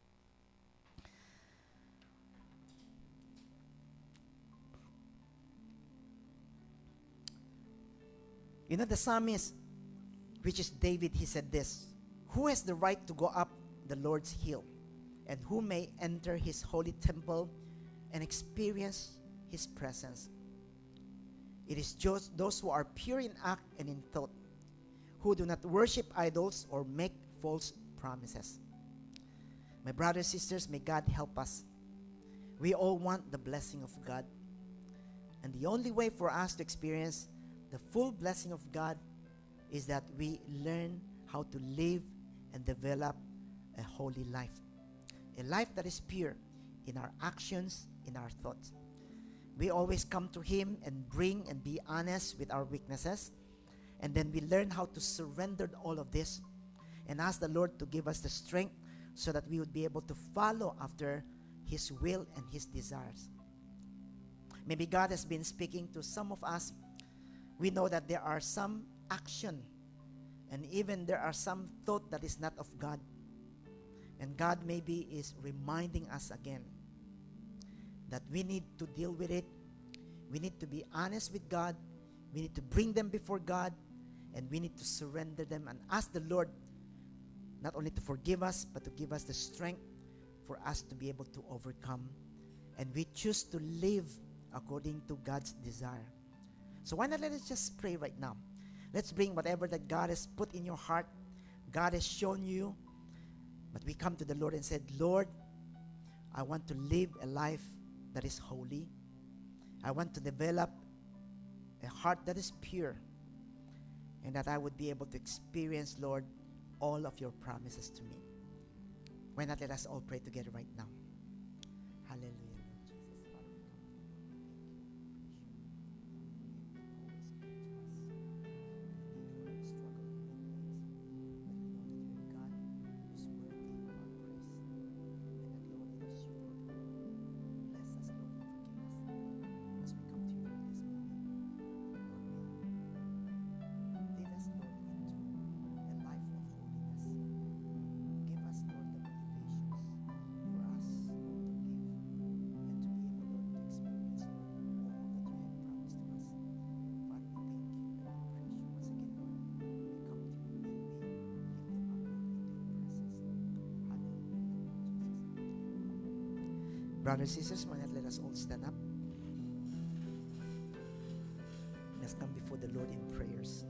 You know, the psalmist, which is David, he said this, "Who has the right to go up the Lord's hill? And who may enter his holy temple and experience his presence? It is just those who are pure in act and in thought, who do not worship idols or make false promises." My brothers and sisters, may God help us. We all want the blessing of God. And the only way for us to experience the full blessing of God is that we learn how to live and develop a holy life. A life that is pure in our actions, in our thoughts. We always come to Him and bring and be honest with our weaknesses. And then we learn how to surrender all of this and ask the Lord to give us the strength so that we would be able to follow after His will and His desires. Maybe God has been speaking to some of us. We know that there are some action and even there are some thought that is not of God. And God maybe is reminding us again that we need to deal with it. We need to be honest with God. We need to bring them before God. And we need to surrender them and ask the Lord not only to forgive us, but to give us the strength for us to be able to overcome. And we choose to live according to God's desire. So why not let us just pray right now. Let's bring whatever that God has put in your heart, God has shown you. But we come to the Lord and said, "Lord, I want to live a life that is holy. I want to develop a heart that is pure. And that I would be able to experience, Lord, all of your promises to me." Why not let us all pray together right now? Hallelujah. Brothers and sisters, why not let us all stand up? Let's come before the Lord in prayers.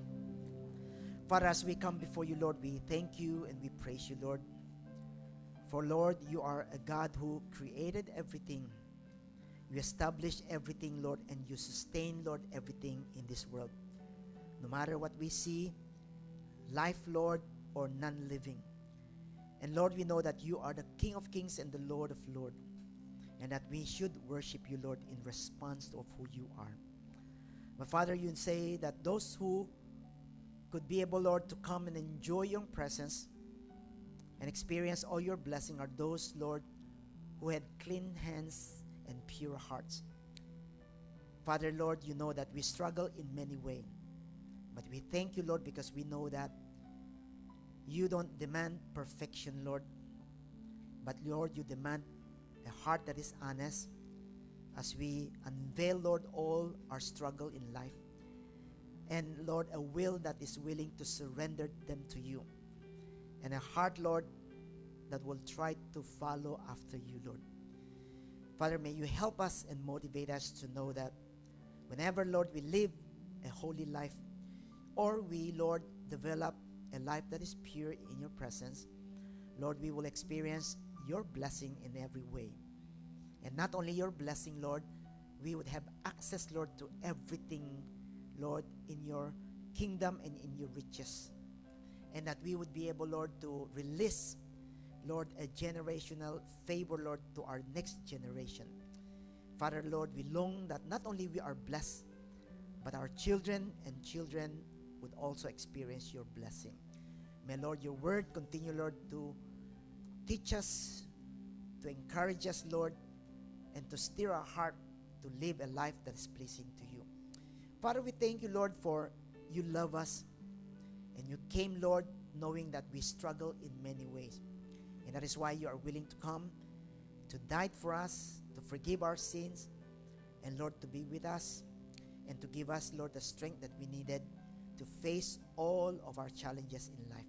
Father, as we come before you, Lord, we thank you and we praise you, Lord. For, Lord, you are a God who created everything. You established everything, Lord, and you sustain, Lord, everything in this world. No matter what we see, life, Lord, or non-living. And, Lord, we know that you are the King of Kings and the Lord of Lords. And that we should worship you, Lord, in response of who you are. But Father, you say that those who could be able, Lord, to come and enjoy your presence and experience all your blessing are those, Lord, who had clean hands and pure hearts. Father, Lord, you know that we struggle in many ways. But we thank you, Lord, because we know that you don't demand perfection, Lord. But, Lord, you demand a heart that is honest as we unveil, Lord, all our struggle in life. And, Lord, a will that is willing to surrender them to you. And a heart, Lord, that will try to follow after you, Lord. Father, may you help us and motivate us to know that whenever, Lord, we live a holy life or we, Lord, develop a life that is pure in your presence, Lord, we will experience your blessing in every way. And not only your blessing, Lord, we would have access, Lord, to everything, Lord, in your kingdom and in your riches. And that we would be able, Lord, to release, Lord, a generational favor, Lord, to our next generation. Father, Lord, we long that not only we are blessed, but our children and children would also experience your blessing. May, Lord, your word continue, Lord, to teach us, to encourage us, Lord, and to steer our heart to live a life that is pleasing to you. Father, we thank you, Lord, for you love us. And you came, Lord, knowing that we struggle in many ways. And that is why you are willing to come, to die for us, to forgive our sins, and Lord, to be with us, and to give us, Lord, the strength that we needed to face all of our challenges in life.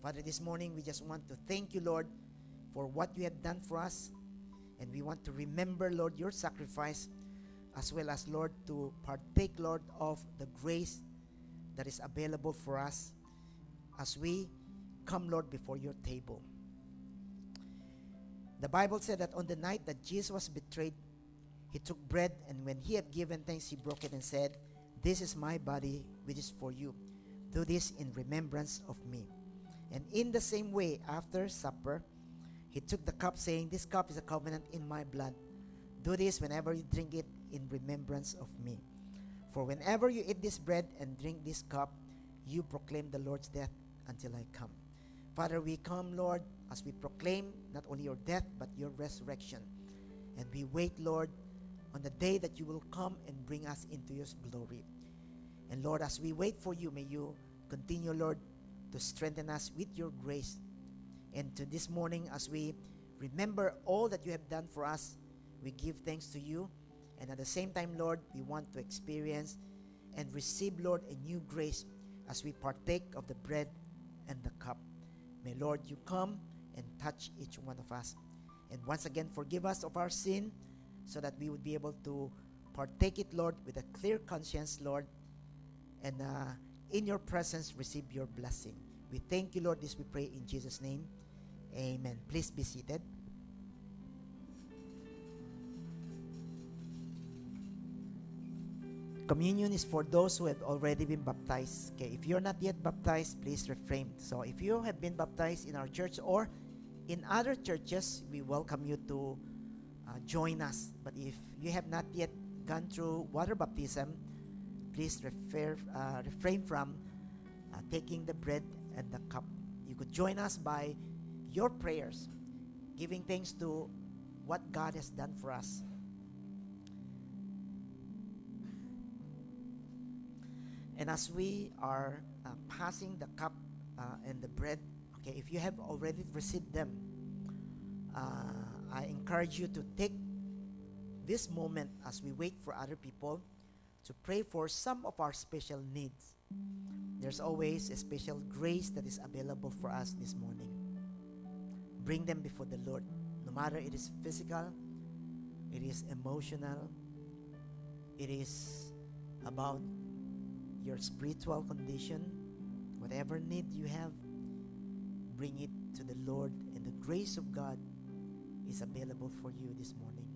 Father, this morning we just want to thank you, Lord, for what you have done for us. And we want to remember, Lord, your sacrifice, as well as, Lord, to partake, Lord, of the grace that is available for us as we come, Lord, before your table. The Bible said that on the night that Jesus was betrayed, he took bread, and when he had given thanks, he broke it and said, "This is my body, which is for you. Do this in remembrance of me." And in the same way, after supper, he took the cup, saying, "This cup is a covenant in my blood. Do this whenever you drink it in remembrance of me. For whenever you eat this bread and drink this cup, you proclaim the Lord's death until I come." Father, we come, Lord, as we proclaim not only your death, but your resurrection. And we wait, Lord, on the day that you will come and bring us into your glory. And Lord, as we wait for you, may you continue, Lord, to strengthen us with your grace. And to this morning, as we remember all that you have done for us, we give thanks to you. And at the same time, Lord, we want to experience and receive, Lord, a new grace as we partake of the bread and the cup. May, Lord, you come and touch each one of us. And once again, forgive us of our sin so that we would be able to partake it, Lord, with a clear conscience, Lord, and in your presence receive your blessing. We thank you, Lord. This we pray in Jesus' name. Amen. Please be seated. Communion is for those who have already been baptized. Okay, if you're not yet baptized, please refrain. So if you have been baptized in our church or in other churches, we welcome you to join us. But if you have not yet gone through water baptism, please refrain from taking the bread and the cup. You could join us by your prayers, giving thanks to what God has done for us. And as we are passing the cup and the bread, okay, if you have already received them, I encourage you to take this moment as we wait for other people to pray for some of our special needs. There's always a special grace that is available for us this morning. Bring them before the Lord. No matter it is physical, it is emotional, it is about your spiritual condition, whatever need you have, bring it to the Lord, and the grace of God is available for you this morning.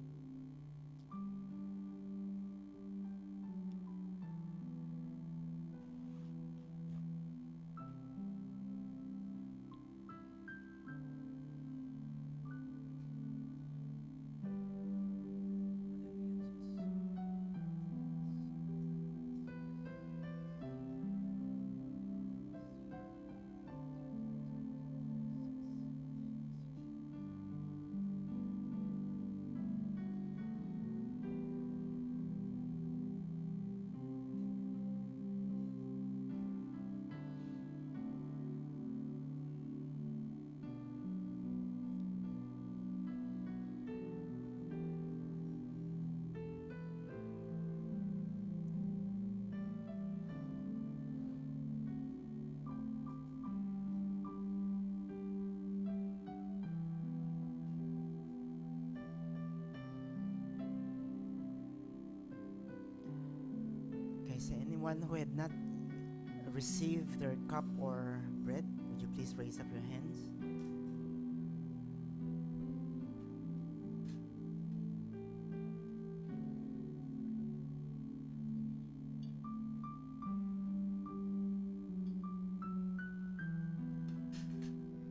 Is there anyone who had not received their cup or bread? Would you please raise up your hands?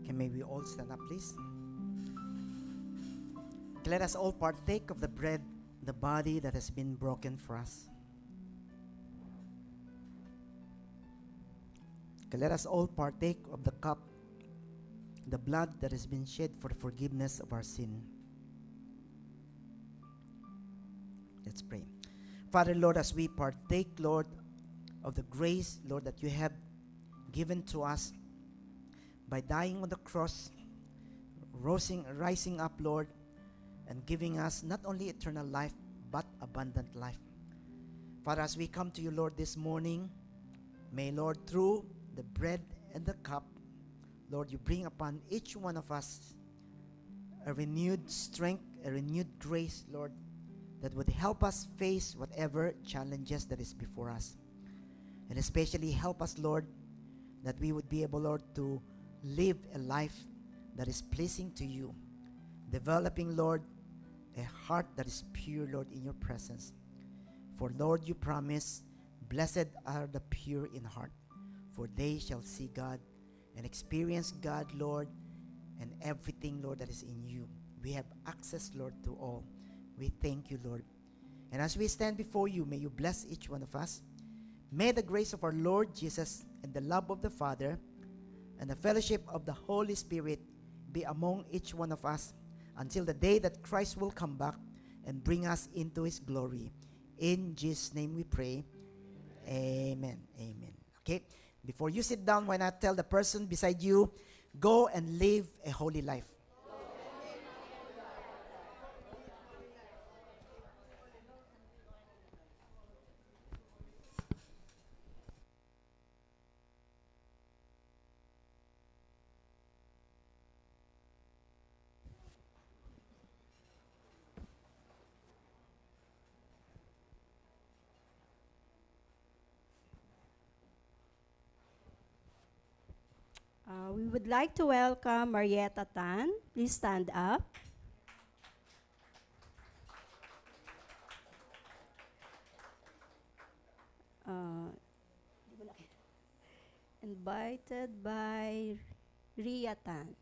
Okay, may we all stand up, please? Okay, let us all partake of the bread, the body that has been broken for us. Okay, let us all partake of the cup, the blood that has been shed for the forgiveness of our sin. Let's pray. Father, Lord, as we partake, Lord, of the grace, Lord, that you have given to us by dying on the cross, rising up, Lord, and giving us not only eternal life, but abundant life. Father, as we come to you, Lord, this morning, may, Lord, through the bread and the cup, Lord, you bring upon each one of us a renewed strength, a renewed grace, Lord, that would help us face whatever challenges that is before us. And especially help us, Lord, that we would be able, Lord, to live a life that is pleasing to you, developing, Lord, a heart that is pure, Lord, in your presence. For, Lord, you promise, blessed are the pure in heart, for they shall see God and experience God, Lord, and everything, Lord, that is in you. We have access, Lord, to all. We thank you, Lord. And as we stand before you, may you bless each one of us. May the grace of our Lord Jesus and the love of the Father and the fellowship of the Holy Spirit be among each one of us until the day that Christ will come back and bring us into his glory. In Jesus' name we pray. Amen. Amen. Okay? Before you sit down, why not tell the person beside you, go and live a holy life. We would like to welcome Marietta Tan. Please stand up. Invited by Ria Tan.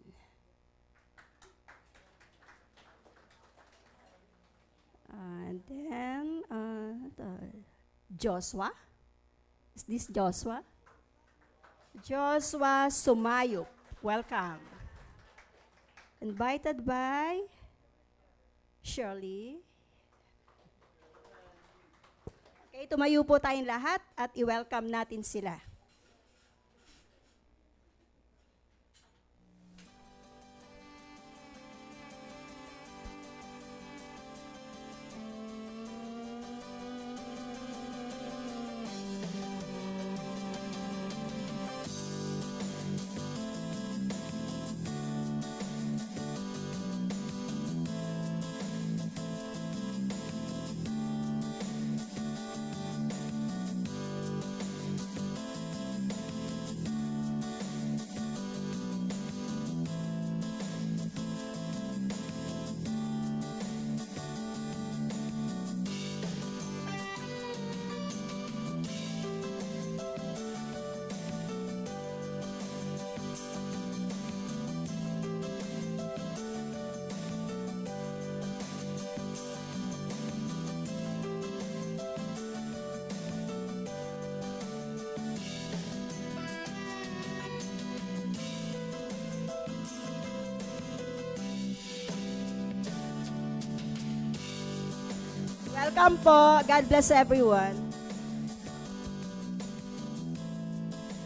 And then Joshua. Is this Joshua? Joshua Sumayup. Welcome. Invited by Shirley. Okay, tumayo po tayong lahat at i-welcome natin sila. Welcome po. God bless everyone.